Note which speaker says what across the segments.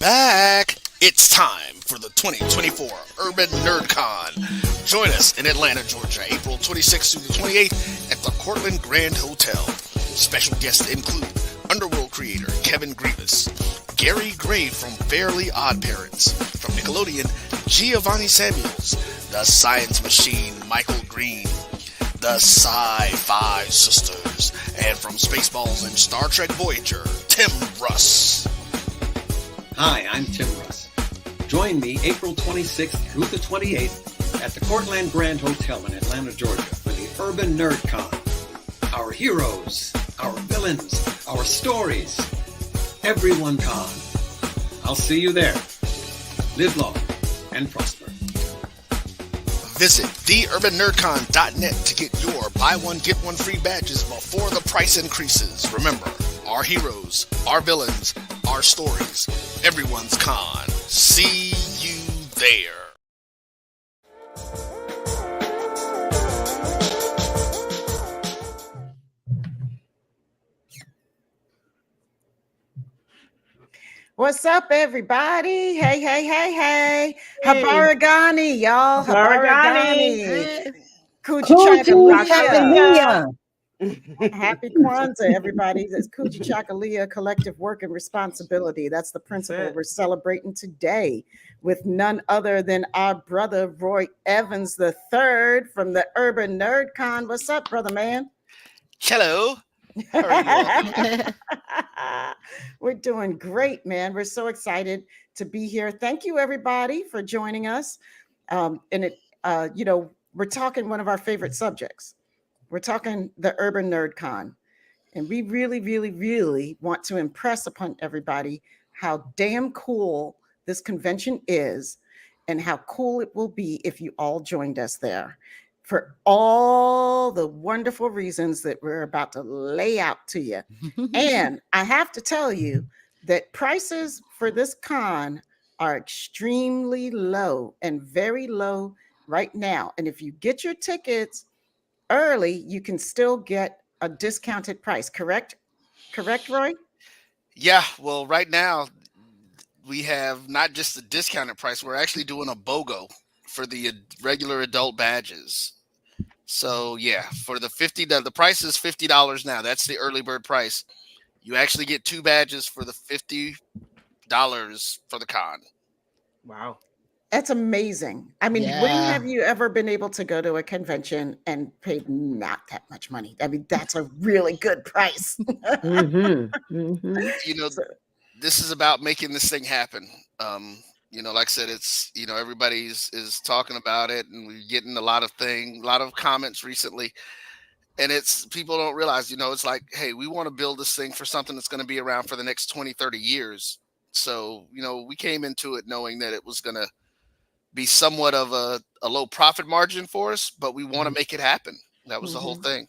Speaker 1: Back. It's time for the 2024 Urban NerdCon. Join us in Atlanta, Georgia, April 26th through the 28th at the Cortland Grand Hotel. Special guests include Underworld creator Kevin Grievous, Gary Gray from Fairly Odd Parents, from Nickelodeon, Giovanni Samuels, the Science Machine Michael Green, the Sci-Fi Sisters, and from Spaceballs and Star Trek Voyager, Tim Russ.
Speaker 2: Hi, I'm Tim Russ. Join me April 26th through the 28th at the Cortland Grand Hotel in Atlanta, Georgia for the Urban NerdCon. Our heroes, our villains, our stories, everyone con. I'll see you there. Live long and prosper.
Speaker 1: Visit theurbannerdcon.net to get your buy one, get one free badges before the price increases. Remember, our heroes, our villains, our stories, everyone's con. See you there.
Speaker 3: What's up, everybody? Hey. Habaragani, y'all. Habaragani. Coochie Chakalia. Happy Kwanzaa, everybody. It's Coochie Chakalia Collective Work and Responsibility. That's the principle we're celebrating today with none other than our brother, Roy Eavins III from the Urban NerdCon. What's up, brother man?
Speaker 1: Hello. How are you all?
Speaker 3: We're doing great, man. We're so excited to be here. Thank you, everybody, for joining us. We're talking one of our favorite subjects. We're talking the Urban NerdCon, and we really want to impress upon everybody how damn cool this convention is and how cool it will be if you all joined us there for all the wonderful reasons that we're about to lay out to you. And I have to tell you that prices for this con are extremely low and very low right now. And if you get your tickets early, you can still get a discounted price. Correct, Roy?
Speaker 1: Yeah, well, right now we have not just the discounted price, we're actually doing a BOGO for the regular adult badges. So yeah, for the the price is $50 now. That's the early bird price. You actually get 2 badges for the $50 for the con.
Speaker 4: Wow.
Speaker 3: That's amazing. I mean, when have you ever been able to go to a convention and paid not that much money? I mean, that's a really good price.
Speaker 1: You know, this is about making this thing happen. Like I said, it's, everybody's is talking about it, and we're getting a lot of comments recently. And it's, people don't realize, it's like, hey, we want to build this thing for something that's going to be around for the next 20, 30 years. So, we came into it knowing that it was going to be somewhat of a low profit margin for us, but we want to make it happen. That was the whole thing.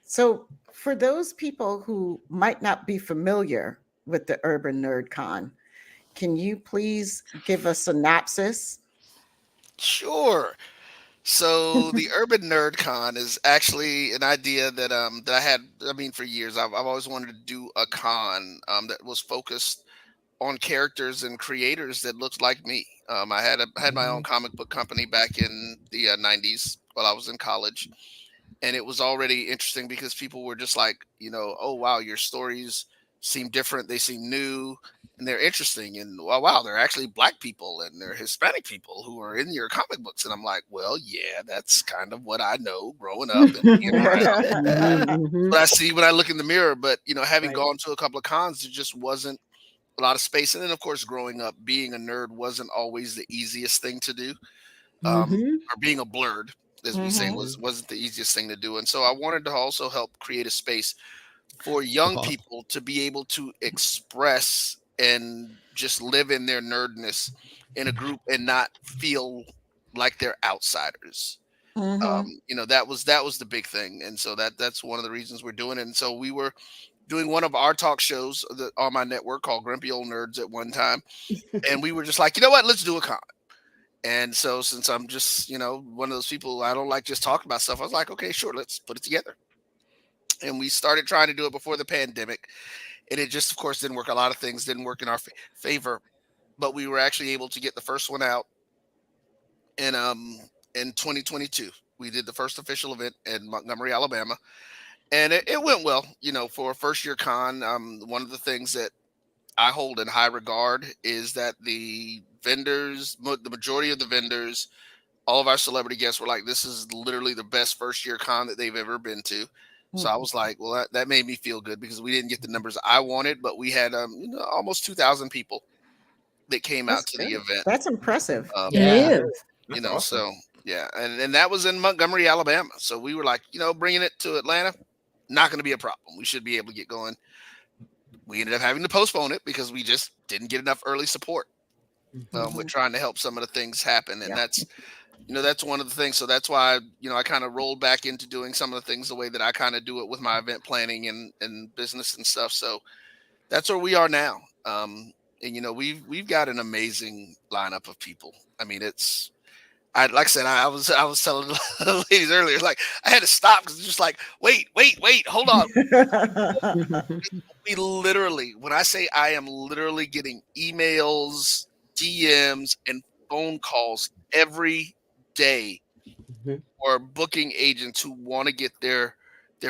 Speaker 3: So for those people who might not be familiar with the Urban NerdCon, can you please give a synopsis?
Speaker 1: Sure. So the Urban NerdCon is actually an idea that I had. I mean, for years, I've always wanted to do a con that was focused on characters and creators that looked like me. I had my own comic book company back in the 90s while I was in college, and it was already interesting because people were just like, oh wow, your stories seem different, they seem new, and they're interesting, and wow, they're actually Black people and they're Hispanic people who are in your comic books. And I'm like, well, yeah, that's kind of what I know growing up and being around. But I see when I look in the mirror. But having gone to a couple of cons, there just wasn't a lot of space. And then of course, growing up, being a nerd wasn't always the easiest thing to do. Or being a blurred, as we say, wasn't the easiest thing to do. And so I wanted to also help create a space for young people to be able to express and just live in their nerdness in a group and not feel like they're outsiders. That was the big thing. And so that's one of the reasons we're doing it. And so we were doing one of our talk shows on my network called Grumpy Old Nerds at one time. And we were just like, you know what, let's do a con. And so since I'm just, one of those people, I don't like just talking about stuff, I was like, okay, sure, let's put it together. and we started trying to do it before the pandemic, and it just, of course, didn't work. A lot of things didn't work in our favor, but we were actually able to get the first one out in 2022. We did the first official event in Montgomery, Alabama, and it went well. For a first year con, one of the things that I hold in high regard is that the vendors, the majority of the vendors, all of our celebrity guests were like, "This is literally the best first year con that they've ever been to." So I was like, "Well, that made me feel good because we didn't get the numbers I wanted, but we had almost 2,000 people that came out
Speaker 3: That's
Speaker 1: to the
Speaker 3: good.
Speaker 1: event."
Speaker 3: That's impressive.
Speaker 1: Um,
Speaker 4: It
Speaker 5: Yeah.
Speaker 4: is.
Speaker 5: That's awesome.
Speaker 1: so yeah, and that was in Montgomery, Alabama. So we were like, bringing it to Atlanta, not going to be a problem. We should be able to get going. We ended up having to postpone it because we just didn't get enough early support with trying to help some of the things happen, and
Speaker 3: Yeah.
Speaker 1: that's one of the things. So that's why I kind of rolled back into doing some of the things the way that I kind of do it with my event planning and business and stuff. So that's where we are now. And we've got an amazing lineup of people. I mean, I like I said, I was telling the ladies earlier, like I had to stop because it's just like, wait, hold on. We literally, when I say I am literally getting emails, DMs, and phone calls every day
Speaker 5: Mhm.
Speaker 1: or booking agents who want to get their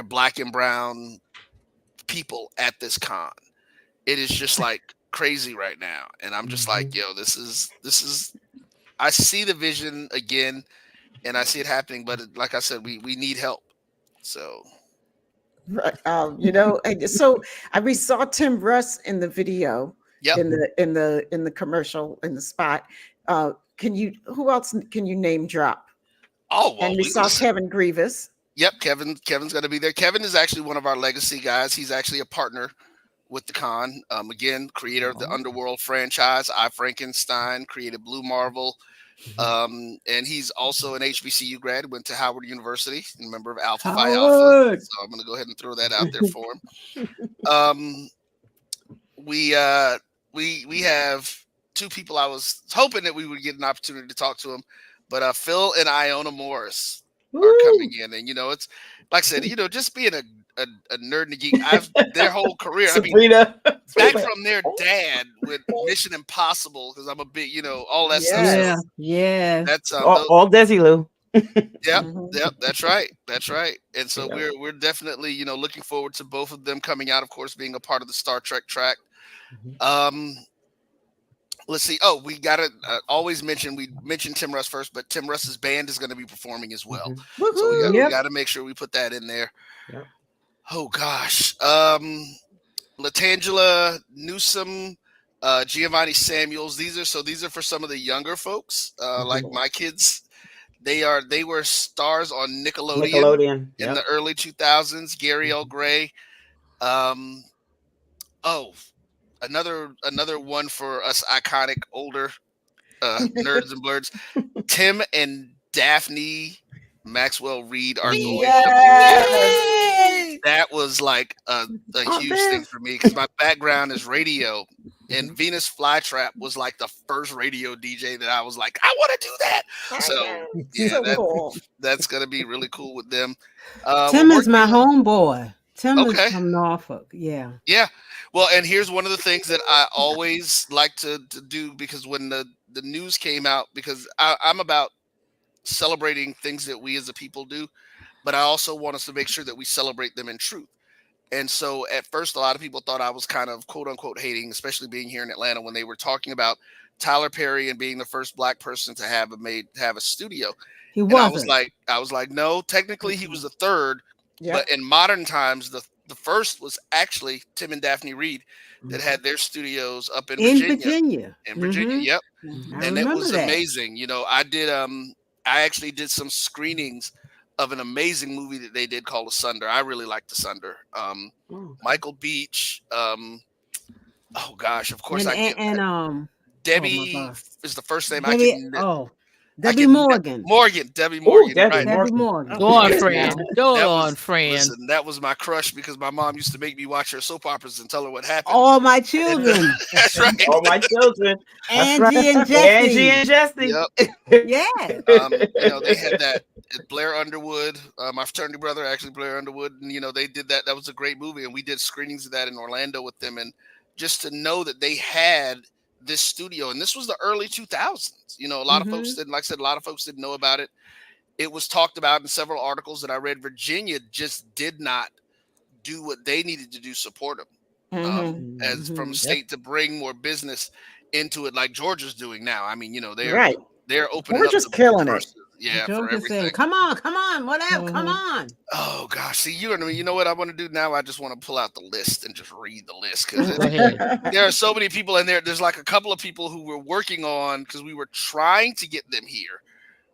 Speaker 1: black and brown people at this con. It is just like crazy right now, and I'm just like, yo, this is. I see the vision again, and I see it happening, but like I said, we need help. So
Speaker 3: Right. And so we saw Tim Russ in the video,
Speaker 1: yep.
Speaker 3: in the commercial, in the spot. Who else can you name drop?
Speaker 1: Oh well,
Speaker 3: And we saw Kevin Grievous.
Speaker 1: Yep, Kevin's going to be there. Kevin is actually one of our legacy guys. He's actually a partner with the con. Again, creator of the Underworld franchise. I Frankenstein created Blue Marvel. And he's also an HBCU grad. Went to Howard University, a member of Alpha Phi Alpha. So I'm going to go ahead and throw that out there for him. We have two people. I was hoping that we would get an opportunity to talk to them, but Phil and Iona Morris are coming in, and it's like I said, just being a nerd and a geek. Their whole career.
Speaker 5: Sabrina.
Speaker 1: Back from their dad with Mission Impossible, because I'm a big, all that stuff.
Speaker 4: Yeah.
Speaker 1: So
Speaker 4: Yeah.
Speaker 1: that's
Speaker 5: all Desilu.
Speaker 1: Yep, that's right. And so we're definitely looking forward to both of them coming out. Of course, being a part of the Star Trek track. Let's see. Oh, we gotta always mention. We mentioned Tim Russ first, but Tim Russ's band is going to be performing as well. So we got to make sure we put that in there.
Speaker 5: Yep.
Speaker 1: Oh gosh, Latangela Newsom, Giovanni Samuels. These are for some of the younger folks, like my kids. They were stars on Nickelodeon. In the early 2000s. Gary L. Gray. Another one for us iconic older nerds and blurs. Tim and Daphne Maxwell Reed are going to. That was like a huge thing for me because my background is radio, and Venus Flytrap was like the first radio DJ that I was like, I want to do that. So yeah,
Speaker 3: cool.
Speaker 1: That's gonna be really cool with them.
Speaker 4: Tim is my homeboy. Tim is
Speaker 1: Okay.
Speaker 4: from Norfolk. Yeah.
Speaker 1: Yeah. Well, and here's one of the things that I always like to do, because when the news came out, because I'm about celebrating things that we as a people do, but I also want us to make sure that we celebrate them in truth. And so at first, a lot of people thought I was kind of quote unquote hating, especially being here in Atlanta, when they were talking about Tyler Perry and being the first Black person to have a studio.
Speaker 4: He
Speaker 1: And
Speaker 4: wasn't.
Speaker 1: I was like, no, technically he was the third,
Speaker 3: Yeah.
Speaker 1: but in modern times, the first was actually Tim and Daphne Reed that had their studios up in Virginia. In Virginia, yep.
Speaker 4: I
Speaker 1: And it was
Speaker 4: remember that.
Speaker 1: amazing. I actually did some screenings of an amazing movie that they did called Asunder. I really liked Asunder. Michael Beach. Oh gosh, of course Debbie is the first name I can.
Speaker 4: Debbie Morgan.
Speaker 1: Debbie Morgan.
Speaker 5: Debbie
Speaker 1: Right.
Speaker 4: Morgan.
Speaker 6: Go on, friend. Go
Speaker 1: That
Speaker 6: on,
Speaker 1: was-
Speaker 6: friend.
Speaker 1: Listen, that was my crush because my mom used to make me watch her soap operas and tell her what happened.
Speaker 4: All my children.
Speaker 1: That's right.
Speaker 5: All my children.
Speaker 4: Angie and Jesse.
Speaker 5: Angie and Jesse.
Speaker 1: Yep.
Speaker 4: Yeah.
Speaker 1: They had at Blair Underwood. My fraternity brother, actually Blair Underwood, and they did that. That was a great movie, and we did screenings of that in Orlando with them. And just to know that they had this studio, and this was the early 2000s. A lot of folks
Speaker 4: Mm-hmm.
Speaker 1: didn't, like I said, a lot of folks didn't know about it. It was talked about in several articles that I read. Virginia just did not do what they needed to do support them, as from
Speaker 4: Mm-hmm.
Speaker 5: Yep.
Speaker 1: state to bring more business into it, like Georgia's doing now. I mean,
Speaker 3: Right.
Speaker 1: they're opening
Speaker 3: We're
Speaker 1: up
Speaker 3: just
Speaker 1: the
Speaker 3: killing it.
Speaker 1: purses, yeah, for
Speaker 4: Georgia
Speaker 1: everything.
Speaker 4: saying, come on, whatever, come
Speaker 3: Hmm.
Speaker 4: on.
Speaker 1: Oh gosh, see, you know what I want to do now? I just want to pull out the list and just read the list because
Speaker 5: Go ahead.
Speaker 1: there are so many people in there. There's like a couple of people who we're working on because we were trying to get them here,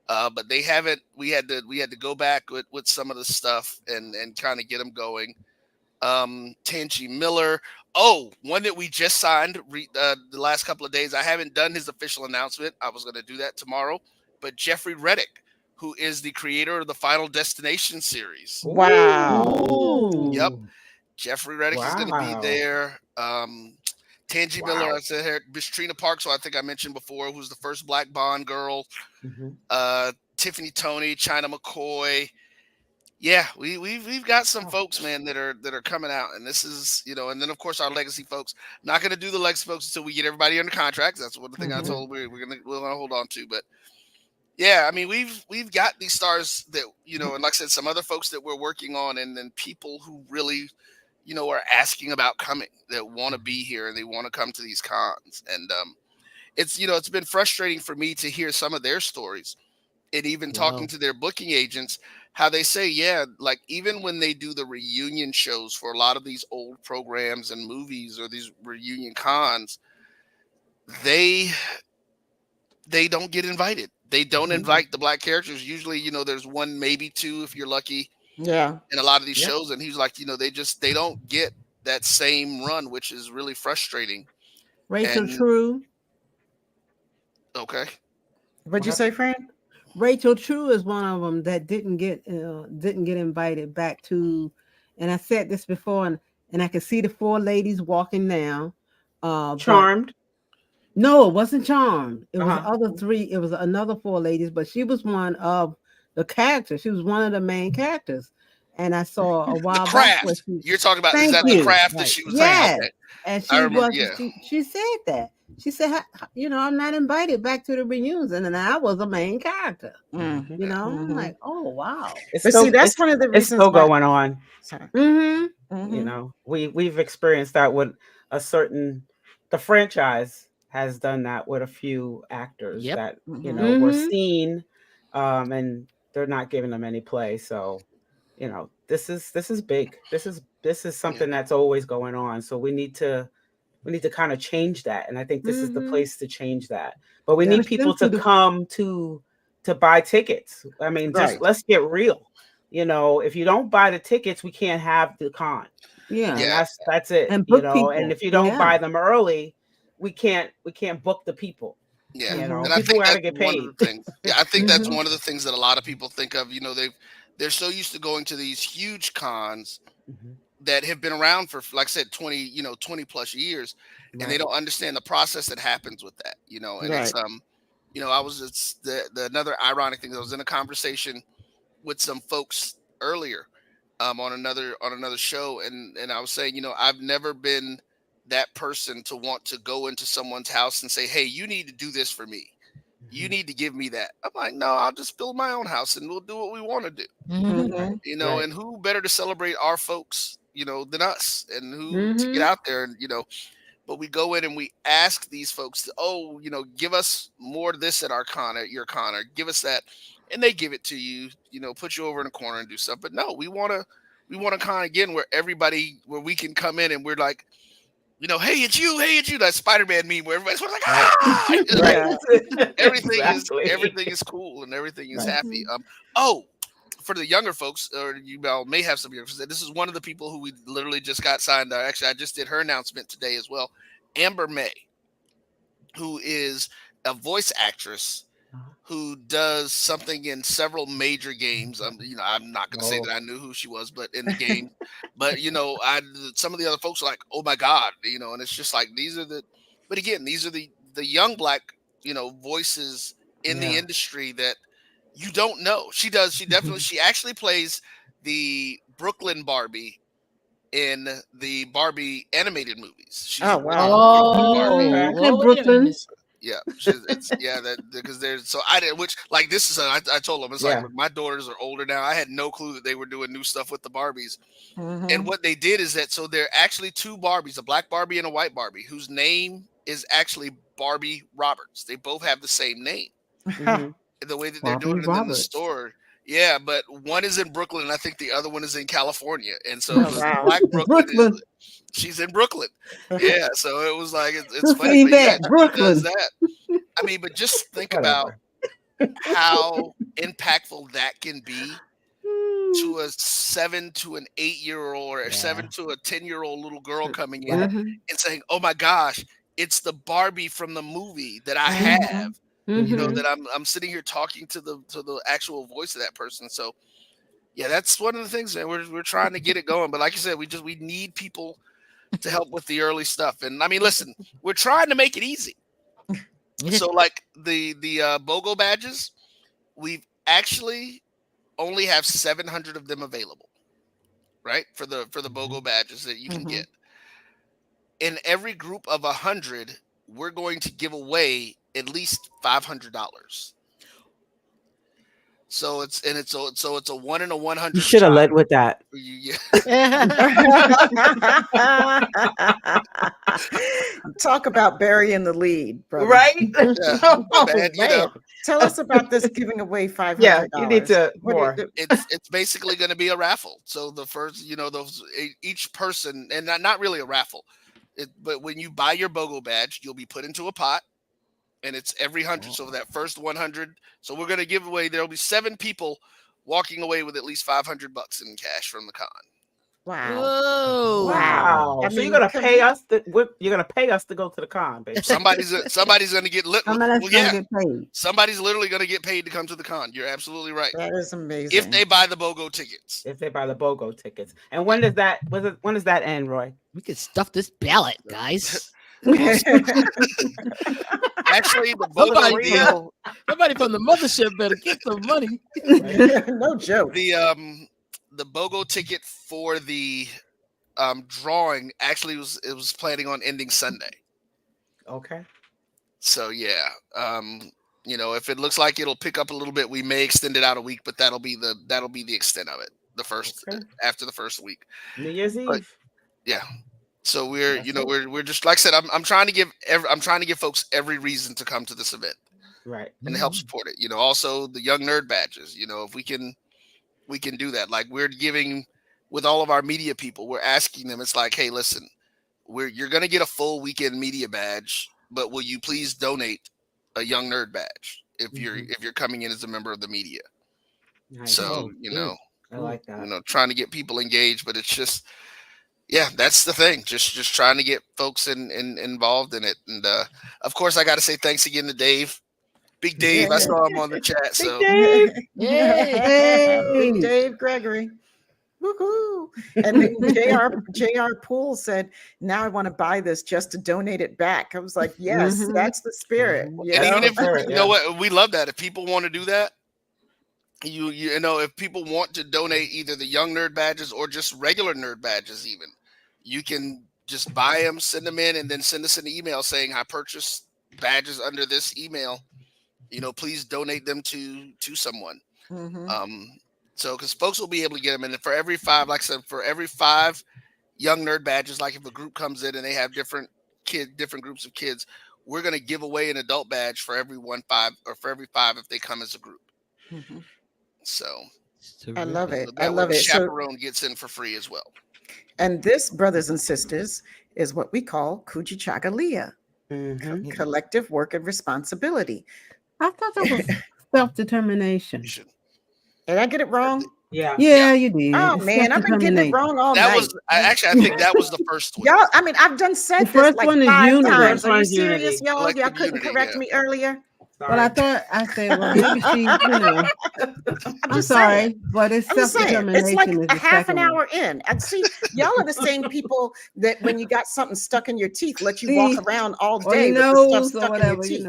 Speaker 1: but they haven't. We had to go back with some of the stuff and kind of get them going. Tangi Miller. Oh, one that we just signed the last couple of days. I haven't done his official announcement. I was going to do that tomorrow, but Jeffrey Reddick, who is the creator of the Final Destination series.
Speaker 3: Wow.
Speaker 1: Yep,
Speaker 4: Ooh.
Speaker 1: Jeffrey Reddick is going to be
Speaker 5: Wow.
Speaker 1: there. Tangi Miller,
Speaker 5: Wow.
Speaker 1: I said here, Miss Trina Parks, who I think I mentioned before, who's the first Black Bond girl.
Speaker 5: Hmm.
Speaker 1: Tiffany Tony, China McCoy. Yeah, we've got some folks, man, that are coming out, and this is, and then of course our legacy folks. Not going to do the legacy folks until we get everybody under contracts. That's one thing I
Speaker 3: Hmm.
Speaker 1: told we're gonna hold on to. But yeah, I mean we've got these stars that and like I said, some other folks that we're working on, and then people who really are asking about coming, that want to be here and they want to come to these cons, and it's been frustrating for me to hear some of their stories, and even talking
Speaker 5: Wow.
Speaker 1: to their booking agents, how they say, yeah, like even when they do the reunion shows for a lot of these old programs and movies or these reunion cons, they they don't get invited. They don't
Speaker 5: Hmm.
Speaker 1: invite the black characters. Usually, there's one, maybe two, if you're lucky,
Speaker 3: Yeah.
Speaker 1: in a lot of these
Speaker 5: Yep.
Speaker 1: shows. And he's like, they don't get that same run, which is really frustrating.
Speaker 4: Rachel
Speaker 1: And
Speaker 4: True.
Speaker 1: okay,
Speaker 3: What'd
Speaker 5: What
Speaker 3: you say,
Speaker 5: happened?
Speaker 3: Fran?
Speaker 4: Rachel True is one of them that didn't get invited back to. And I said this before, and I could see the four ladies walking now. But
Speaker 5: Charmed.
Speaker 4: no, it wasn't Charmed. It
Speaker 5: Uh
Speaker 4: was
Speaker 5: huh.
Speaker 4: the other three. It was another four ladies, but she was one of the characters. She was one of the main characters. And I saw a
Speaker 1: the
Speaker 4: while back where
Speaker 1: craft
Speaker 4: she.
Speaker 1: you're talking about, is
Speaker 4: Thank
Speaker 1: that the
Speaker 4: you.
Speaker 1: craft that
Speaker 5: Right.
Speaker 1: she was in?
Speaker 4: Yes,
Speaker 1: Okay,
Speaker 4: and
Speaker 1: I
Speaker 4: she
Speaker 1: remember.
Speaker 4: was.
Speaker 1: Yeah,
Speaker 4: She said that. She said, I'm not invited back to the reunions, and then I was a main character.
Speaker 3: Mm.
Speaker 5: Hmm.
Speaker 1: yeah.
Speaker 4: I'm
Speaker 3: Hmm.
Speaker 4: like, oh wow.
Speaker 5: It's
Speaker 3: But see,
Speaker 5: still
Speaker 3: that's one of the
Speaker 5: it's
Speaker 3: reasons
Speaker 5: still
Speaker 3: why.
Speaker 5: going on.
Speaker 3: Sorry.
Speaker 4: Mm-hmm.
Speaker 5: You
Speaker 3: Hmm.
Speaker 5: know, we've experienced that with a certain the franchise has done that with a few actors
Speaker 2: Yep.
Speaker 5: that
Speaker 3: Hmm.
Speaker 5: were
Speaker 4: Mm-hmm.
Speaker 5: seen, and they're not giving them any play. So this is big. This is
Speaker 1: Yeah.
Speaker 5: something that's always going on. So we need to kind of change that, and I think this is the
Speaker 4: Mm-hmm.
Speaker 5: place to change that. But we need
Speaker 3: Yeah.
Speaker 4: Push them
Speaker 5: people
Speaker 4: to
Speaker 5: to
Speaker 4: the
Speaker 5: come to buy tickets. I mean, just
Speaker 3: Right.
Speaker 5: let's get real. If you don't buy the tickets, we can't have the con,
Speaker 4: yeah,
Speaker 5: and
Speaker 1: Yeah.
Speaker 5: that's it.
Speaker 4: and book
Speaker 5: And
Speaker 4: people.
Speaker 5: if you don't
Speaker 4: Yeah.
Speaker 5: buy them early, we can't book the people.
Speaker 1: Yeah,
Speaker 4: Mm-hmm.
Speaker 1: and I
Speaker 5: People
Speaker 1: think
Speaker 5: got
Speaker 1: that's
Speaker 5: to get
Speaker 1: one of
Speaker 5: paid.
Speaker 1: the things. Yeah, I think that's
Speaker 4: Mm-hmm.
Speaker 1: one of the things that a lot of people think of. They're so used to going to these huge cons
Speaker 5: Mhm.
Speaker 1: that have been around for, like I said, 20 plus years, and they
Speaker 5: Right.
Speaker 1: don't understand the process that happens with that. And it's
Speaker 3: Right.
Speaker 1: I was it's the another ironic thing. I was in a conversation with some folks earlier, on another show, and I was saying, I've never been that person to want to go into someone's house and say, hey, you need to do this for me, you
Speaker 5: Mhm.
Speaker 1: need to give me that. I'm like, no, I'll just build my own house and we'll do what we want to do.
Speaker 2: Hmm.
Speaker 5: Right.
Speaker 3: Hmm.
Speaker 5: Right.
Speaker 1: And who better to celebrate our folks, than us, and who to get
Speaker 4: Mm-hmm.
Speaker 1: out there, and but we go in and we ask these folks to, give us more of this at our con, at your con, or give us that, and they give it to you, put you over in a corner and do stuff. But no, we want to con again where we can come in and we're like, hey, it's you, that Spider-Man meme where everybody's sort of like,
Speaker 5: Right.
Speaker 1: ah, like,
Speaker 5: Right.
Speaker 1: everything is
Speaker 5: Exactly.
Speaker 1: everything is cool and everything is
Speaker 5: Right.
Speaker 1: happy. Oh, for the younger folks, or may have some younger folks, this is one of the people who we literally just got signed. Actually, I just did her announcement today as well. Amber May, who is a voice actress
Speaker 5: Uh-huh.
Speaker 1: who does something in several major games. I'm not going to say
Speaker 5: Oh.
Speaker 1: that I knew who she was, but in the game, but some of the other folks are like, oh my god, and it's just like but again, these are the young black voices in the
Speaker 5: Yeah.
Speaker 1: industry that You don't know. She does. She definitely. She actually plays the Brooklyn Barbie in the Barbie animated movies. She's
Speaker 3: Oh
Speaker 1: one of the
Speaker 3: wow.
Speaker 1: Brooklyn
Speaker 4: Oh,
Speaker 1: Barbie.
Speaker 5: Okay.
Speaker 4: okay,
Speaker 6: well, wait a
Speaker 4: Brooklyn.
Speaker 6: minute.
Speaker 1: Yeah, it's yeah that because there's so I did which like this is I told them it's like
Speaker 5: Yeah.
Speaker 1: look, my daughters are older now. I had no clue that they were doing new stuff with the Barbies. And
Speaker 3: Mhm.
Speaker 1: what they did is that so there are actually two Barbies, a black Barbie and a white Barbie, whose name is actually Barbie Roberts. They both have the same name.
Speaker 5: Hmm.
Speaker 1: The way that they're
Speaker 4: Barbie
Speaker 1: doing it in the
Speaker 4: Roberts.
Speaker 1: store. Yeah, but one is in Brooklyn and I think the other one is in California. And so
Speaker 3: Oh
Speaker 1: the
Speaker 3: wow.
Speaker 1: black Brooklyn is
Speaker 4: Brooklyn.
Speaker 1: she's in Brooklyn. Yeah, so it was like it's
Speaker 4: Good for
Speaker 1: funny, but yeah,
Speaker 4: Yvette.
Speaker 1: she does
Speaker 4: Brooklyn.
Speaker 1: that. I mean, but just think about
Speaker 5: Whatever.
Speaker 1: how impactful that can be
Speaker 4: Mm.
Speaker 1: to a 7 to an 8-year-old or a
Speaker 5: Yeah.
Speaker 1: 7 to a 10-year-old little girl coming in
Speaker 5: Right.
Speaker 4: Mhm.
Speaker 1: and saying, "Oh my gosh, it's the Barbie from the movie that I have."
Speaker 3: Mhm.
Speaker 1: You know
Speaker 5: Hmm.
Speaker 4: Mhm.
Speaker 1: that I'm sitting here talking to the actual voice of that person. So yeah, that's one of the things, man. We're trying to get it going, but like you said, we need people to help with the early stuff. And I mean, listen, we're trying to make it easy. So like the BOGO badges, we've actually only have 700 of them available, right? For the BOGO
Speaker 5: Hmm.
Speaker 1: badges that you can
Speaker 3: Mhm.
Speaker 1: get. In every group of 100, we're going to give away at least $500. So it's a 1 in a 100
Speaker 5: You should have
Speaker 1: shot
Speaker 5: led with that.
Speaker 1: for you.
Speaker 3: Talk about burying the lead, brother.
Speaker 5: Right?
Speaker 1: Yeah,
Speaker 5: Oh
Speaker 1: man.
Speaker 5: man.
Speaker 3: Tell us about this giving away
Speaker 5: Yeah, you need
Speaker 3: $500.
Speaker 5: to
Speaker 3: What it,
Speaker 5: more.
Speaker 1: It's basically going to be a raffle. So the first, those each person, and not really a raffle, but when you buy your BOGO badge, you'll be put into a pot, and it's every 100. So that first 100, so we're going to give away. There'll be 7 people walking away with at least $500 in cash from the con.
Speaker 3: wow.
Speaker 6: Whoa.
Speaker 5: Wow.
Speaker 3: I
Speaker 5: So you're
Speaker 3: mean,
Speaker 5: gonna
Speaker 3: can
Speaker 5: pay
Speaker 3: we
Speaker 5: us you're gonna pay us to go to the con, basically.
Speaker 1: Somebody's going to get lit.
Speaker 4: Somebody's
Speaker 1: Well,
Speaker 4: gonna
Speaker 1: yeah,
Speaker 4: get paid.
Speaker 1: somebody's literally going to get paid to come to the con. You're absolutely right.
Speaker 3: that is
Speaker 1: If
Speaker 3: amazing.
Speaker 1: they buy the BOGO tickets.
Speaker 5: If they buy the BOGO tickets. And
Speaker 1: Yeah.
Speaker 5: when does that end, Roy?
Speaker 6: We could stuff this ballot, guys.
Speaker 1: Well, actually, the
Speaker 6: Somebody,
Speaker 1: BOGO
Speaker 5: Maria.
Speaker 1: deal,
Speaker 6: somebody from the mothership better get some money.
Speaker 3: No joke.
Speaker 1: the BOGO ticket for the drawing actually was planning on ending Sunday.
Speaker 5: Okay.
Speaker 1: So yeah, if it looks like it'll pick up a little bit, we may extend it out a week, but that'll be the extent of it. The first
Speaker 5: Okay.
Speaker 1: after the first week,
Speaker 5: New Year's
Speaker 1: but
Speaker 5: Eve.
Speaker 1: yeah. So we're
Speaker 5: That's it.
Speaker 1: we're just like I said, I'm trying to give folks every reason to come to this event
Speaker 5: Right.
Speaker 1: and help support it. Also the young nerd badges. If we can do that. Like we're giving with all of our media people, we're asking them. It's like, hey, listen, you're going to get a full weekend media badge, but will you please donate a young nerd badge if
Speaker 5: Mhm.
Speaker 1: you're coming in as a member of the media?
Speaker 5: Nice.
Speaker 1: So
Speaker 6: Oh, good.
Speaker 5: I like that.
Speaker 1: trying to get people engaged, but it's just yeah, that's the thing. Just trying to get folks involved in it, and of course, I got to say thanks again to Dave, Big Dave. I
Speaker 3: Yeah.
Speaker 1: saw him on the chat,
Speaker 5: Big
Speaker 1: so
Speaker 5: Dave.
Speaker 6: Yay.
Speaker 3: Big
Speaker 4: Hey.
Speaker 3: Dave Gregory. Woohoo. And then JR Poole said, now I want to buy this just to donate it back. I was like, yes,
Speaker 4: Mhm.
Speaker 3: that's the spirit.
Speaker 5: Mhm.
Speaker 3: You
Speaker 1: and
Speaker 3: know?
Speaker 1: even if
Speaker 5: Spirit,
Speaker 1: you know
Speaker 5: yeah.
Speaker 1: what, we love that. If people want to do that, if people want to donate either the young nerd badges or just regular nerd badges, even you can just buy them, send them in, and then send us an email saying I purchased badges under this email. Please donate them to someone.
Speaker 3: Mhm.
Speaker 1: So because folks will be able to get them, and for every 5, like I said, for every 5 young nerd badges, like if a group comes in and they have different groups of kids, we're gonna give away an adult badge for every 5, or for every 5 if they come as a group.
Speaker 3: Mhm.
Speaker 1: So
Speaker 3: I love it. I
Speaker 1: that way
Speaker 3: love
Speaker 1: the
Speaker 3: it. So,
Speaker 1: chaperone gets in for free as well.
Speaker 3: and this, brothers and sisters, is what we call Kujichagalia,
Speaker 5: Mhm.
Speaker 3: collective work and responsibility.
Speaker 4: I thought that was self-determination.
Speaker 1: Should-
Speaker 3: Did I get it wrong?
Speaker 5: Yeah.
Speaker 4: Yeah, you did.
Speaker 3: Oh
Speaker 4: It's
Speaker 3: man, I've been getting it
Speaker 4: self-determination.
Speaker 3: wrong all
Speaker 1: That
Speaker 3: night.
Speaker 1: was I think that was the first one.
Speaker 3: Y'all, I mean, I've done said
Speaker 4: The
Speaker 3: this
Speaker 4: first
Speaker 3: like
Speaker 4: one is
Speaker 3: 5
Speaker 4: unity.
Speaker 3: times.
Speaker 5: First
Speaker 3: Are you
Speaker 5: one's
Speaker 3: serious,
Speaker 5: unity.
Speaker 3: y'all? Y'all
Speaker 1: Collective
Speaker 3: couldn't
Speaker 1: unity,
Speaker 3: correct
Speaker 1: yeah.
Speaker 3: me earlier.
Speaker 5: Sorry.
Speaker 4: Well, I said, well, maybe she,
Speaker 3: I'm
Speaker 4: I'm
Speaker 3: just
Speaker 4: sorry,
Speaker 3: saying.
Speaker 4: but it's
Speaker 3: I'm just saying. It's like
Speaker 4: self-determination is
Speaker 3: a
Speaker 4: the
Speaker 3: half an
Speaker 4: second one.
Speaker 3: hour in. And see, y'all are the same people that when you got something stuck in your teeth, let you walk
Speaker 4: See,
Speaker 3: around all
Speaker 4: or
Speaker 3: day
Speaker 4: your
Speaker 3: with the stuff
Speaker 4: nose or
Speaker 3: stuck in your
Speaker 4: whatever,
Speaker 3: teeth.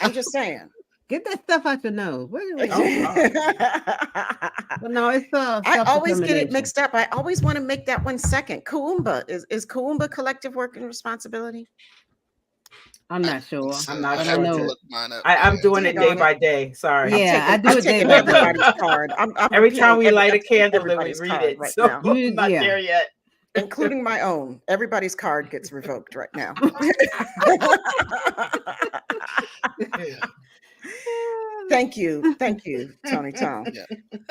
Speaker 3: I'm just saying.
Speaker 4: Get that stuff out your nose. But
Speaker 3: I
Speaker 4: no, it's
Speaker 3: always get it
Speaker 4: self-determination.
Speaker 3: mixed up. I always want to make that one second. Kuumba is Kuumba collective work and responsibility?
Speaker 4: I'm
Speaker 1: I
Speaker 4: not
Speaker 1: think
Speaker 4: sure,
Speaker 1: so.
Speaker 5: I'm not
Speaker 1: I'd
Speaker 4: but I
Speaker 1: have
Speaker 5: sure
Speaker 1: to
Speaker 4: know.
Speaker 5: too.
Speaker 1: look mine up.
Speaker 5: I'm
Speaker 1: Yeah.
Speaker 5: doing it day
Speaker 3: Dang on
Speaker 5: by
Speaker 3: it.
Speaker 5: day. Sorry.
Speaker 4: Yeah, I do
Speaker 3: I'm
Speaker 4: it day
Speaker 3: taking
Speaker 4: by day.
Speaker 3: everybody's card. I'm
Speaker 5: Every
Speaker 3: repeating
Speaker 5: time we light a
Speaker 3: I'm taking
Speaker 5: candle, then we
Speaker 3: everybody's
Speaker 5: read
Speaker 3: card
Speaker 5: it.
Speaker 3: right
Speaker 5: So
Speaker 3: now,
Speaker 5: I'm not
Speaker 4: Yeah.
Speaker 5: there yet.
Speaker 3: including my own. Everybody's card gets revoked right now. Thank you, Tony Tone.
Speaker 1: Yeah.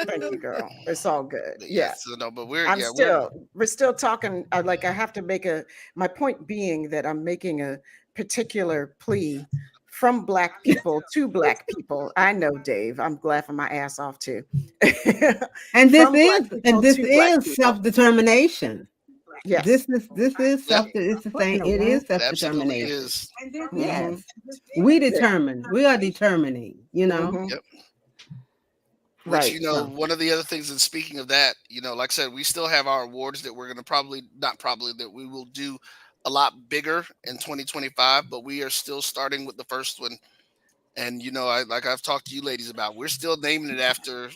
Speaker 3: Thank you, girl. It's all good.
Speaker 1: But yeah.
Speaker 3: Yeah.
Speaker 1: So no, but
Speaker 3: We're still talking. Like I have to make my point being that I'm making a particular plea from Black people to Black people. I know, Dave. I'm laughing my ass off too.
Speaker 4: And this
Speaker 3: From Black
Speaker 4: is
Speaker 3: people to Black people.
Speaker 4: self-determination.
Speaker 3: Yes.
Speaker 4: This is
Speaker 1: Yep.
Speaker 4: it's the thing. It is
Speaker 1: It absolutely
Speaker 4: self-determination.
Speaker 1: is.
Speaker 4: Yes. We determine. We are determining,
Speaker 3: Mhm.
Speaker 1: Yep. Which,
Speaker 3: Right.
Speaker 1: you know,
Speaker 4: So
Speaker 1: one of the other things, and speaking of that, you know, like I said, we still have our awards that we're going to that we will do a lot bigger in 2025, but we are still starting with the first one. And, you know, like I've talked to you ladies about, we're still naming it after